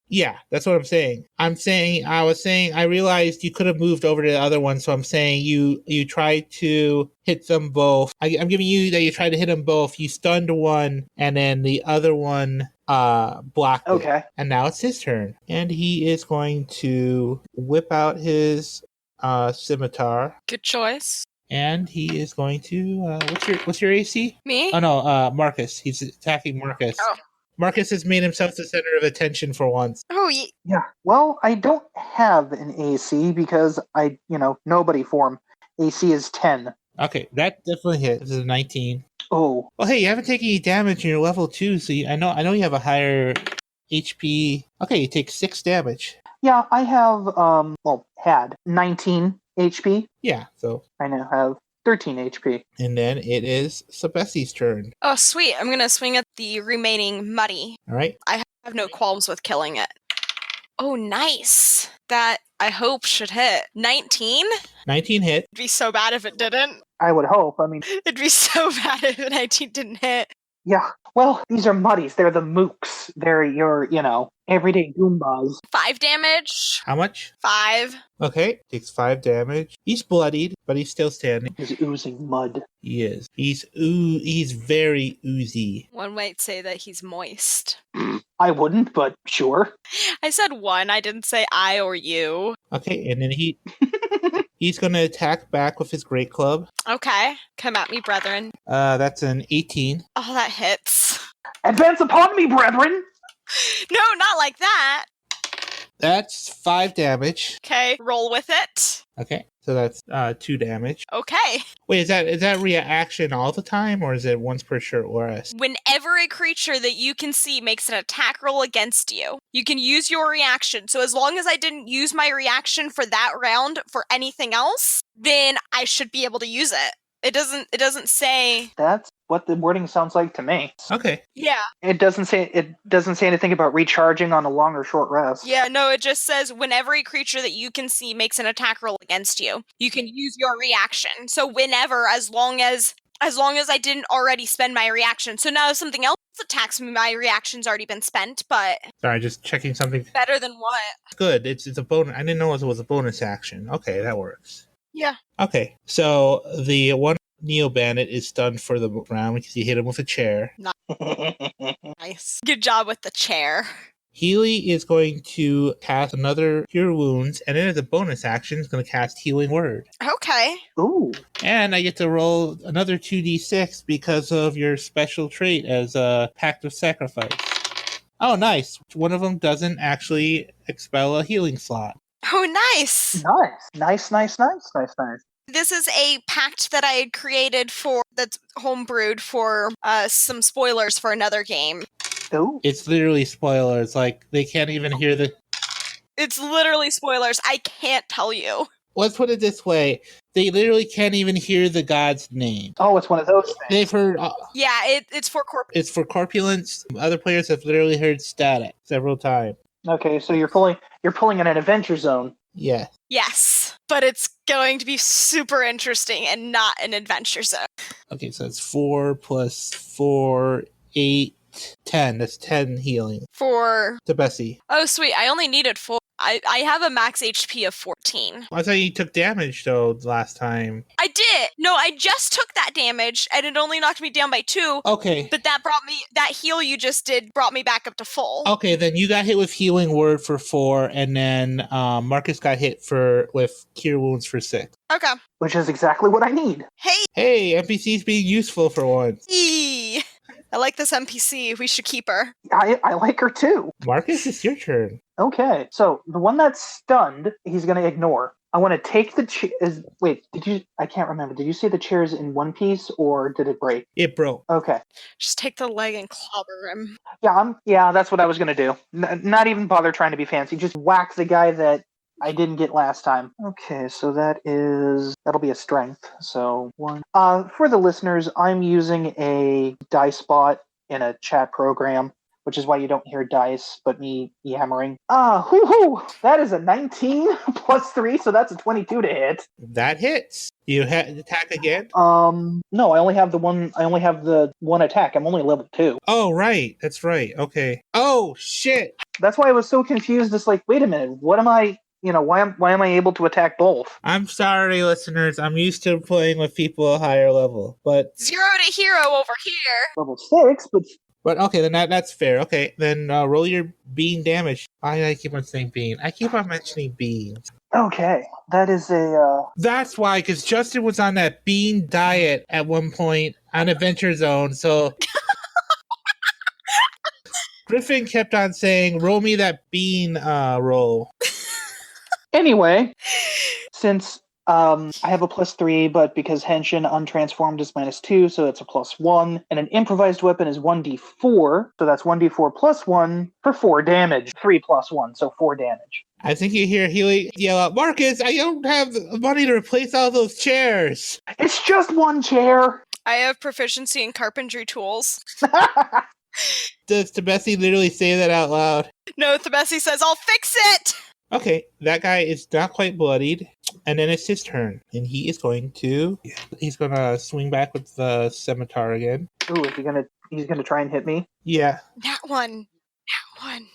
Yeah, that's what I'm saying. I realized you could have moved over to the other one, so I'm saying you tried to hit them both. I'm giving you that you tried to hit them both. You stunned one, and then the other one blocked Okay. it. And now it's his turn. And he is going to whip out his scimitar. Good choice. And he is going to what's your AC? Me? Oh no, Marcus. He's attacking Marcus. Oh. Marcus has made himself the center of attention for once. Oh, Yeah. Well, I don't have an AC because nobody form. AC is 10. Okay, that definitely hits. This is a 19. Oh. Well, hey, you haven't taken any damage and you're level 2, so I know you have a higher HP. Okay, you take 6 damage. Yeah, I have had 19 HP. Yeah, so. I now have 13 HP. And then it is Thebesi's turn. Oh, sweet. I'm gonna swing at the remaining muddy. All right. I have no qualms with killing it. Oh, nice. That, I hope, should hit. 19? 19 hit. It'd be so bad if it didn't. I would hope. I mean, It'd be so bad if 19 didn't hit. yeah. Well, these are muddies. They're the mooks. They're your, everyday Goombas. 5 damage. How much? 5. Okay, takes 5 damage. He's bloodied, but he's still standing. He's oozing mud. He is. He's very oozy. One might say that he's moist. I wouldn't, but sure. I said one. I didn't say I or you. Okay, and then he's going to attack back with his great club. Okay. Come at me, brethren. That's an 18. Oh, that hits. Advance upon me, brethren! No, not like that. That's 5 damage. Okay, roll with it. Okay, so that's 2 damage. Okay. Wait, is that reaction all the time, or is it once per short rest? Whenever a creature that you can see makes an attack roll against you, you can use your reaction. So as long as I didn't use my reaction for that round for anything else, then I should be able to use it. It doesn't say. That's what the wording sounds like to me. Okay. Yeah. It doesn't say anything about recharging on a long or short rest. Yeah, no, it just says whenever a creature that you can see makes an attack roll against you, you can use your reaction. So whenever, as long as I didn't already spend my reaction. So now if something else attacks me, my reaction's already been spent, but Sorry, just checking something. better than what? Good. It's a bonus. I didn't know it was a bonus action. Okay, that works. Yeah. Okay, so the one Neo Bandit is stunned for the round because you hit him with a chair. Nice. Good job with the chair. Healy is going to cast another Cure Wounds, and then as a bonus action, is going to cast Healing Word. Okay. Ooh. And I get to roll another 2d6 because of your special trait as a Pact of Sacrifice. Oh, nice. One of them doesn't actually expel a healing slot. Oh, nice. Nice. This is a pact that I had created that's homebrewed for some spoilers for another game. Ooh. It's literally spoilers. Like, they can't even hear the... It's literally spoilers. I can't tell you. let's put it this way. They literally can't even hear the god's name. Oh, it's one of those things. They've heard... Yeah, it's for it's for corpulence. Other players have literally heard static several times. Okay, so you're pulling in an adventure zone. Yeah. Yes, but it's going to be super interesting and not an adventure zone. Okay, so it's 4 plus 4, 8, 10. That's 10 healing. For... Thebesi. Oh, sweet. I only needed 4. I have a max HP of 14. I thought you took damage, though, last time. I did. No, I just took that damage, and it only knocked me down by 2. Okay. But that heal you just did brought me back up to full. Okay, then you got hit with Healing Word for 4, and then Marcus got hit with Cure Wounds for 6. Okay. Which is exactly what I need. Hey, NPC's being useful for once. I like this NPC. We should keep her. I like her too. Marcus, it's your turn. Okay, so the one that's stunned, he's going to ignore. I want to take the chairs. Wait, I can't remember. Did you say the chairs in one piece or did it break? It broke. Okay. Just take the leg and clobber him. Yeah, that's what I was going to do. Not even bother trying to be fancy. Just whack the guy that I didn't get last time. Okay, so that'll be a strength. So 1. For the listeners, I'm using a dice bot in a chat program, which is why you don't hear dice, but me hammering. That is a 19 plus 3, so that's a 22 to hit. That hits. You attack again? No, I only have the one attack. I'm only level 2. Oh, right. That's right. Okay. Oh, shit. That's why I was so confused. It's like, wait a minute, what am I... why am I able to attack both? I'm sorry, listeners. I'm used to playing with people a higher level, but 0 to hero over here. Level 6, But okay, then that's fair. Okay, then roll your bean damage. Why did I keep on saying bean? I keep on mentioning beans. Okay, that is a... That's why, because Justin was on that bean diet at one point on Adventure Zone, so... Griffin kept on saying, roll me that bean roll. Anyway, since I have a plus 3, but because Henshin untransformed is -2, so it's a +1, and an improvised weapon is 1d4, so that's 1d4 plus 1 for 4 damage. 3 plus 1, so 4 damage. I think you hear Healy yell out, Marcus, I don't have the money to replace all those chairs. It's just one chair! I have proficiency in carpentry tools. Does Thebesi literally say that out loud? No, Thebesi says, I'll fix it! Okay, that guy is not quite bloodied, and then it's his turn, and he's gonna swing back with the scimitar again. Ooh, he's gonna try and hit me? Yeah. That one.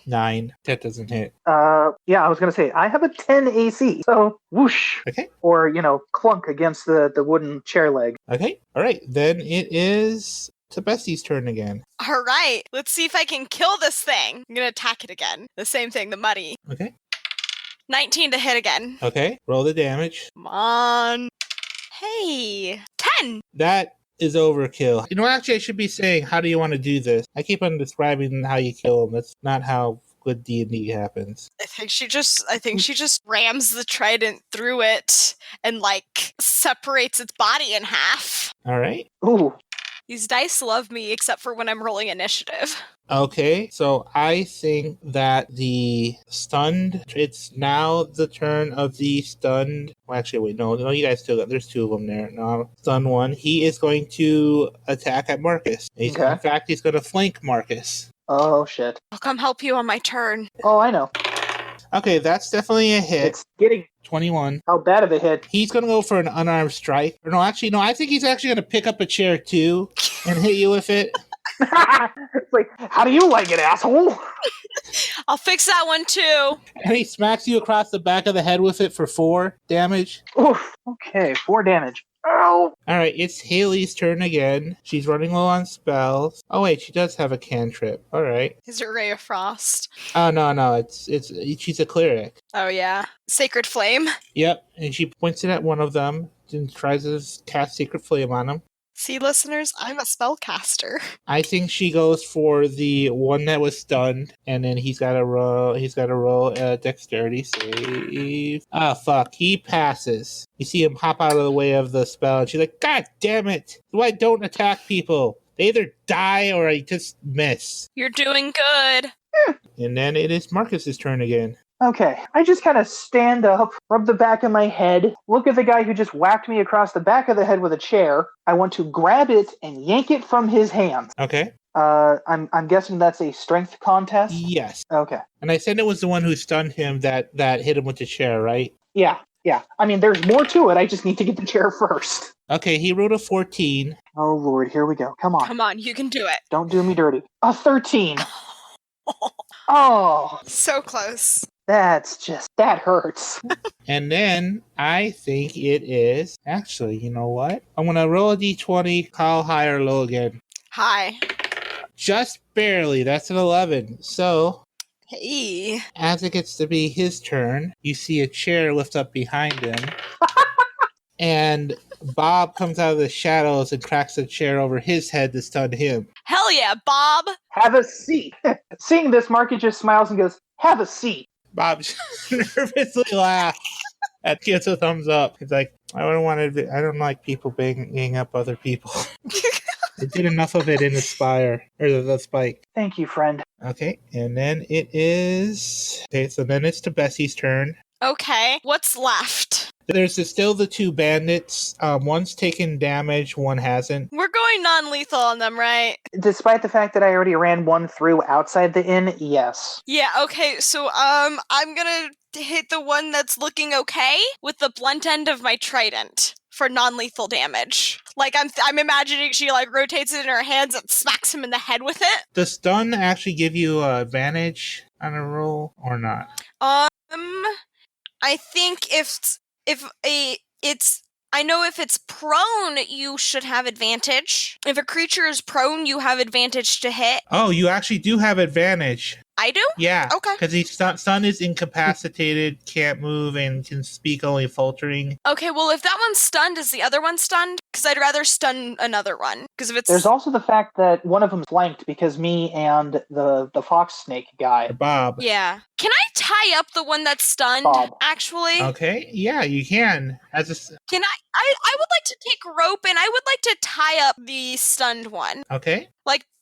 9. That doesn't hit. Yeah, I was gonna say, I have a 10 AC, so whoosh. Okay. Or, clunk against the wooden chair leg. Okay, alright, then it is Thebesi's turn again. All right, let's see if I can kill this thing. I'm gonna attack it again. The same thing, the muddy. Okay. 19 to hit again. Okay, roll the damage. Come on. Hey, 10. That is overkill. Actually, I should be saying, how do you want to do this? I keep on describing how you kill them. That's not how good D&D happens. I think she just rams the trident through it and, separates its body in half. All right. Ooh. These dice love me, except for when I'm rolling initiative. Okay, so I think that the stunned, it's now the turn of the stunned, well, actually, wait, no, you guys still got, there's 2 of them there. No, stunned one. He is going to attack at Marcus. In fact, he's going to flank Marcus. Oh, shit. I'll come help you on my turn. Oh, I know. Okay, that's definitely a hit. It's getting... 21. How bad of a hit? He's going to go for an unarmed strike. Or no, I think he's actually going to pick up a chair too and hit you with it. It's like, how do you like it, asshole? I'll fix that one too. And he smacks you across the back of the head with it for 4 damage. Oof. Okay, 4 damage. Ow! Alright, it's Haley's turn again. She's running low on spells. Oh wait, she does have a cantrip. Alright. Is it Ray of Frost? Oh no, she's a cleric. Oh yeah. Sacred Flame? Yep, and she points it at one of them and tries to cast Sacred Flame on him. See, listeners, I'm a spellcaster. I think she goes for the one that was stunned, and then he's got to roll a dexterity save. Ah, fuck. He passes. You see him hop out of the way of the spell, and she's like, God damn it! Why don't attack people? They either die or I just miss. You're doing good. And then it is Marcus's turn again. Okay, I just kind of stand up, rub the back of my head, look at the guy who just whacked me across the back of the head with a chair. I want to grab it and yank it from his hands. Okay. I'm guessing that's a strength contest? Yes. Okay. And I said it was the one who stunned him that hit him with the chair, right? Yeah. I mean, there's more to it. I just need to get the chair first. Okay, he rolled a 14. Oh, Lord, here we go. Come on. Come on, you can do it. Don't do me dirty. A 13. Oh, So close. that hurts. And then I think it is... Actually, you know what? I'm going to roll a d20, call high or low again. Hi. Just barely. That's an 11. So, Hey. as it gets to be his turn, you see a chair lift up behind him. And Bob comes out of the shadows and cracks the chair over his head to stun him. Hell yeah, Bob. Have a seat. Seeing this, Marky just smiles and goes, have a seat. Bob nervously laughs and gives a thumbs up. He's like, I don't like people banging up other people. I did enough of it in the spire, or the spike. Thank you, friend. Okay, and then it is... Okay, so then it's Thebesi's turn. Okay, what's left? There's still the two bandits. One's taken damage, one hasn't. We're going non-lethal on them, right? Despite the fact that I already ran one through outside the inn, yes. Yeah, okay, so I'm gonna hit the one that's looking okay with the blunt end of my trident for non-lethal damage. Like, I'm imagining she, like, rotates it in her hands and smacks him in the head with it. Does stun actually give you advantage on a roll or not? I think I know if it's prone, you should have advantage. If a creature is prone, you have advantage to hit. Oh, you actually do have advantage. I do? Yeah. Okay. Because he's stun is incapacitated, can't move, and can speak only faltering. Okay, well, if that one's stunned, is the other one stunned? Because I'd rather stun another one. Because if it's... There's also the fact that one of them's flanked because me and the fox snake guy. Bob. Yeah. Can I tie up the one that's stunned, Bob. actually? Okay, yeah, you can. Can I would like to take rope and I would like to tie up the stunned one. Okay.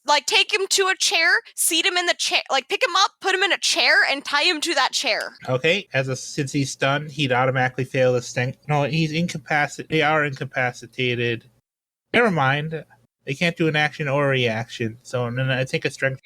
Like take him to a chair, seat him in the chair, like pick him up, put him in a chair, and tie him to that chair. Okay, since he's stunned, he'd automatically fail the strength. No, he's incapacitated. They are incapacitated. Never mind. They can't do an action or a reaction. So then I think a strength.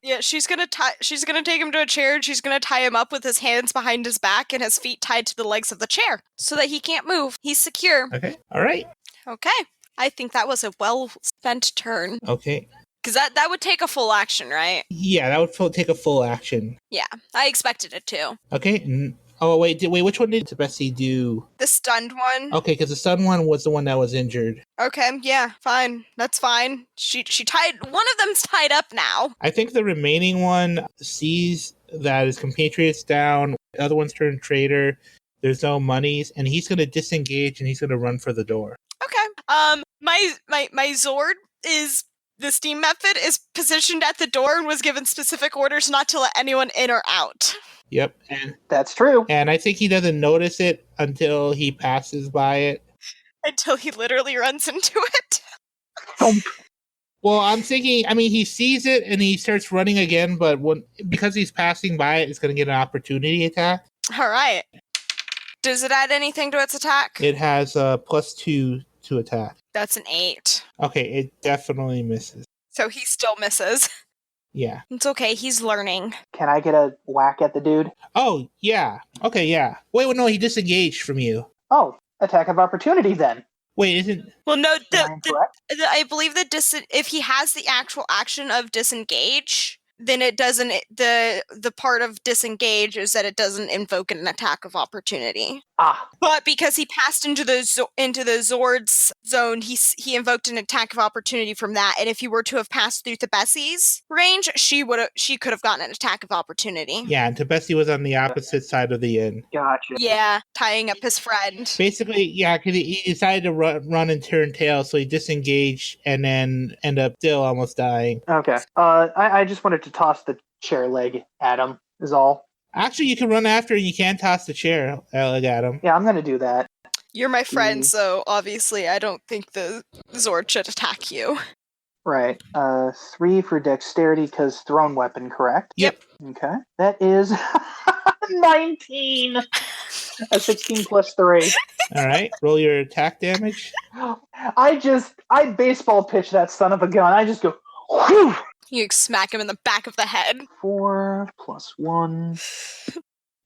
Yeah, she's gonna take him to a chair and she's gonna tie him up with his hands behind his back and his feet tied to the legs of the chair so that he can't move. He's secure. Okay, all right. Okay. I think that was a well spent turn. Okay. Because that would take a full action, right? Yeah, that would take a full action. Yeah, I expected it to. Okay. Oh, wait, which one did Thebesi do? The stunned one. Okay, because the stunned one was the one that was injured. Okay, yeah, fine. That's fine. She tied... One of them's tied up now. I think the remaining one sees that his compatriot's down, the other one's turned traitor, there's no monies, and he's going to disengage and he's going to run for the door. Okay. My Zord is... The steam method is positioned at the door and was given specific orders not to let anyone in or out. Yep, and That's true. And I think he doesn't notice it until he passes by it. Until he literally runs into it. Well, I'm thinking, he sees it and he starts running again, but because he's passing by it, it's going to get an opportunity attack. All right. Does it add anything to its attack? It has +2 to attack. That's an 8. Okay, it definitely misses. So he still misses. Yeah. It's okay, he's learning. Can I get a whack at the dude? Oh, yeah. Okay, yeah. Wait, no, he disengaged from you. Oh, attack of opportunity then. Wait, isn't... Well, no, Am I correct? I believe that if he has the actual action of disengage, then it doesn't... The part of disengage is that it doesn't invoke an attack of opportunity. Ah. But because he passed into the Zord's zone, he invoked an attack of opportunity from that. And if he were to have passed through Thebesi's range, she could have gotten an attack of opportunity. Yeah, and Thebesi was on the opposite side of the inn. Gotcha. Yeah, tying up his friend. Basically, yeah, because he decided to run and turn tail, so he disengaged and then end up still almost dying. Okay. I just wanted to toss the chair leg at him, is all. Actually, you can run after and you can toss the chair at him. Yeah, I'm going to do that. You're my friend, so obviously I don't think the Zord should attack you. Right. 3 for dexterity because thrown weapon, correct? Yep. Okay. That is 19. A 16 plus 3. All right. Roll your attack damage. I baseball pitch that son of a gun. I just go, whew! You smack him in the back of the head. 4 plus 1.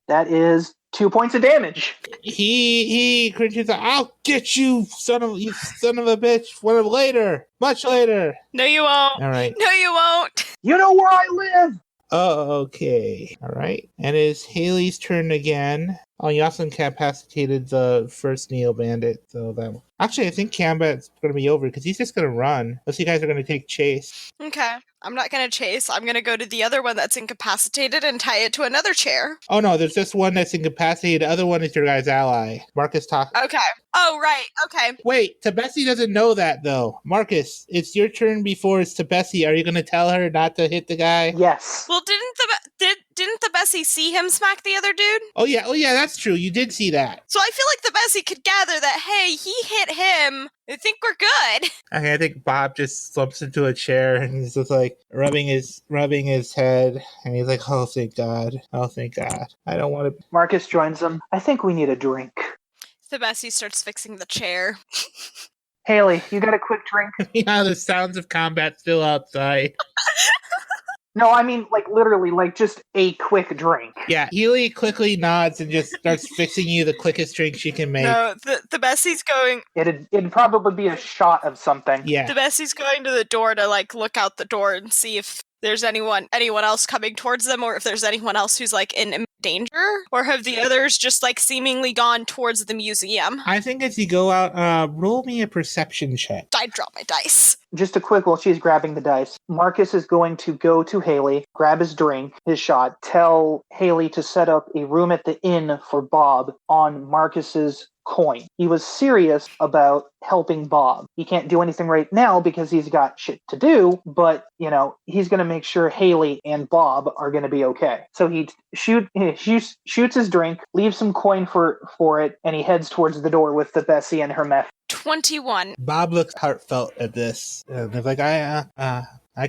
That is 2 points of damage. He cringes. I'll get you, son of a bitch. Later, much later. No, you won't. All right. No, you won't. You know where I live. Oh, okay. All right. And it's Haley's turn again. Oh, you also incapacitated the first Neo Bandit. So that actually, I think combat's going to be over because he's just going to run. Unless you guys are going to take chase. Okay. I'm not going to chase. I'm going to go to the other one that's incapacitated and tie it to another chair. Oh no, there's just one that's incapacitated. The other one is your guy's ally. Marcus talk. Okay. Oh, right. Okay. Wait, Thebesi doesn't know that though. Marcus, it's your turn before it's Thebesi. Are you going to tell her not to hit the guy? Yes. Well, didn't the Bessie see him smack the other dude? Oh yeah, that's true. You did see that. So I feel like the Bessie could gather that, hey, he hit him. I think we're good. Okay, I think Bob just slumps into a chair and he's just like rubbing his head, and he's like, "Oh, thank God! Oh, thank God! I don't want to." Marcus joins them. I think we need a drink. The Bessie starts fixing the chair. Haley, you got a quick drink? Yeah, the sounds of combat still outside. No, I mean, like, literally, like, just a quick drink. Yeah, Healy quickly nods and just starts fixing you the quickest drink she can make. No, the Bessie's going. It'd probably be a shot of something. Yeah. The Bessie's going to the door to like look out the door and see if there's anyone else coming towards them, or if there's anyone else who's like in danger, or have the others just like seemingly gone towards the museum? I think as you go out, roll me a perception check. I drop my dice. Just a quick while she's grabbing the dice. Marcus is going to go to Haley, grab his drink, his shot, tell Haley to set up a room at the inn for Bob on Marcus's coin. He was serious about helping Bob. He can't do anything right now because he's got shit to do, but, you know, he's going to make sure Haley and Bob are going to be okay. So he shoots his drink, leaves some coin for it, and he heads towards the door with the Bessie and her meth. 21. Bob looks heartfelt at this. They're like, I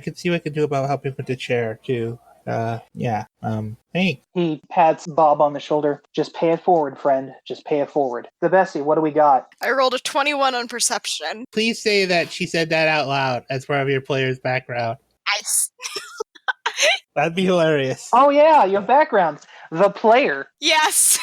can see what I can do about helping with the chair too. Hey. He pats Bob on the shoulder. Just pay it forward, friend. Just pay it forward. The Bessie, what do we got? I rolled a 21 on perception. Please say that she said that out loud as part of your player's background. Nice. That'd be hilarious. Oh yeah, your background. The player. Yes.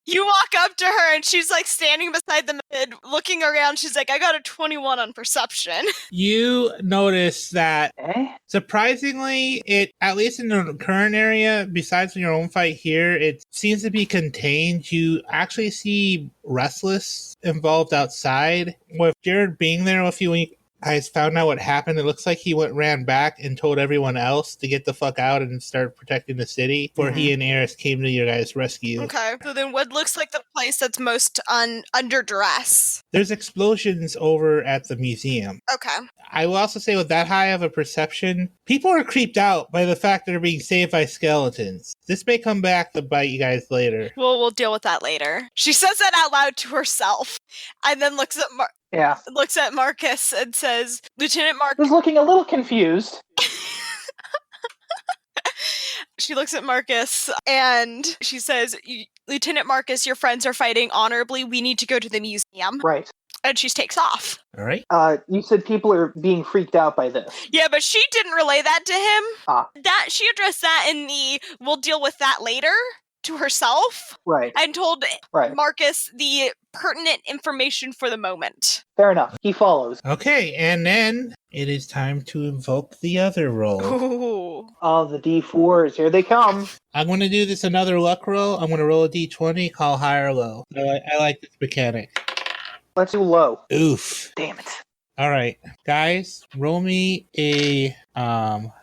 You walk up to her and she's like standing beside the bed, looking around. She's like, I got a 21 on perception. You notice that Eh? surprisingly, it, at least in the current area, besides your own fight here, it seems to be contained. You actually see Restless involved outside. With Jared being there with you when you guys found out what happened, it looks like he ran back and told everyone else to get the fuck out and start protecting the city before he and Eris came to your guys' rescue. Okay. So then what looks like the place that's most under duress? There's explosions over at the museum. Okay. I will also say with that high of a perception, people are creeped out by the fact that they're being saved by skeletons. This may come back to bite you guys later. Well, we'll deal with that later. She says that out loud to herself and then looks at Marcus and says, Lieutenant Marcus. Was looking a little confused. She looks at Marcus and she says, Lieutenant Marcus, your friends are fighting honorably. We need to go to the museum. Right. And she takes off. All right. You said people are being freaked out by this. Yeah, but she didn't relay that to him. Ah. That she addressed that in the we'll deal with that later to herself. Right. And told Right. Marcus the pertinent information for the moment. Fair enough. He follows. Okay, and then it is time to invoke the other roll. Ooh. Oh, the D4s. Here they come. I'm going to do this another luck roll. I'm going to roll a D20, call high or low. I like this mechanic. Let's do low. Oof. Damn it. All right, guys, roll me a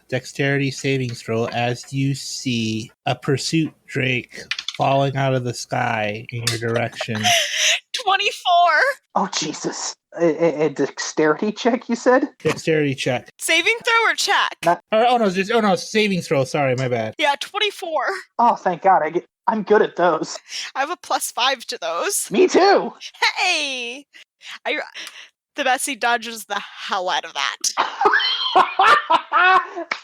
dexterity savings throw as you see a pursuit drake falling out of the sky in your direction. 24. Oh, Jesus. A dexterity check, you said? Dexterity check. Saving throw or check? No, savings throw. Sorry, my bad. Yeah, 24. Oh, thank God. I'm good at those. I have a +5 to those. Me too. Hey! Thebesi dodges the hell out of that.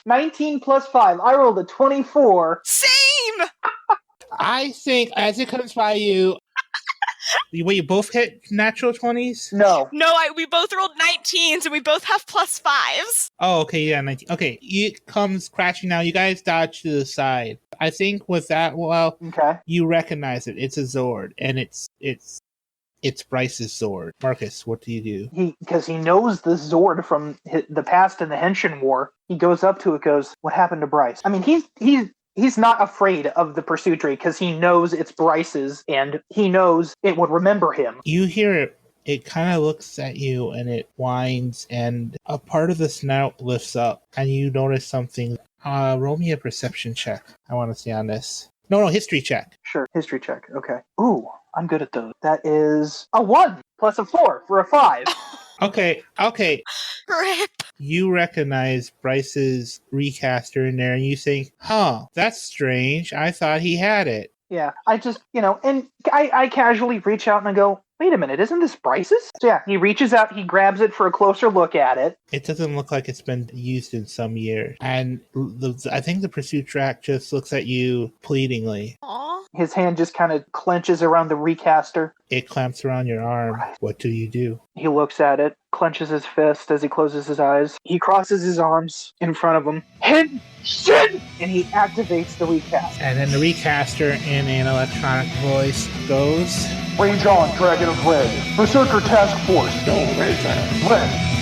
19 plus 5. I rolled a 24. Same! I think as it comes by you, you both hit natural 20s? No. No, we both rolled 19s and we both have plus 5s. Oh, okay, yeah, 19. Okay, it comes crashing now. You guys dodge to the side. I think with that, well, Okay. you recognize it. It's a Zord, and it's Bryce's Zord. Marcus, what do you do? Because he knows the Zord from the past in the Henshin War. He goes up to it, goes, "What happened to Bryce?" I mean, he's not afraid of the pursuit tree because he knows it's Bryce's, and he knows it would remember him. You hear it. It kind of looks at you, and it whines, and a part of the snout lifts up, and you notice something. Roll me a perception check. I want to see on this. No, history check. Sure, history check. Okay. Ooh, I'm good at those. That is a 1 plus a 4 for a 5. Okay. Rip. You recognize Bryce's recaster in there, and you think, huh, that's strange. I thought he had it. Yeah, I just, and I casually reach out and I go, "Wait a minute, isn't this Bryce's?" So yeah, he reaches out, he grabs it for a closer look at it. It doesn't look like it's been used in some years. And I think the pursuit track just looks at you pleadingly. Aw. His hand just kind of clenches around the recaster. It clamps around your arm. Right. What do you do? He looks at it, clenches his fist as he closes his eyes. He crosses his arms in front of him. Henshin! And he activates the recast. And then the recaster in an electronic voice goes, Range on, Dragon of Red. Berserker Task Force. No, Raven. Red.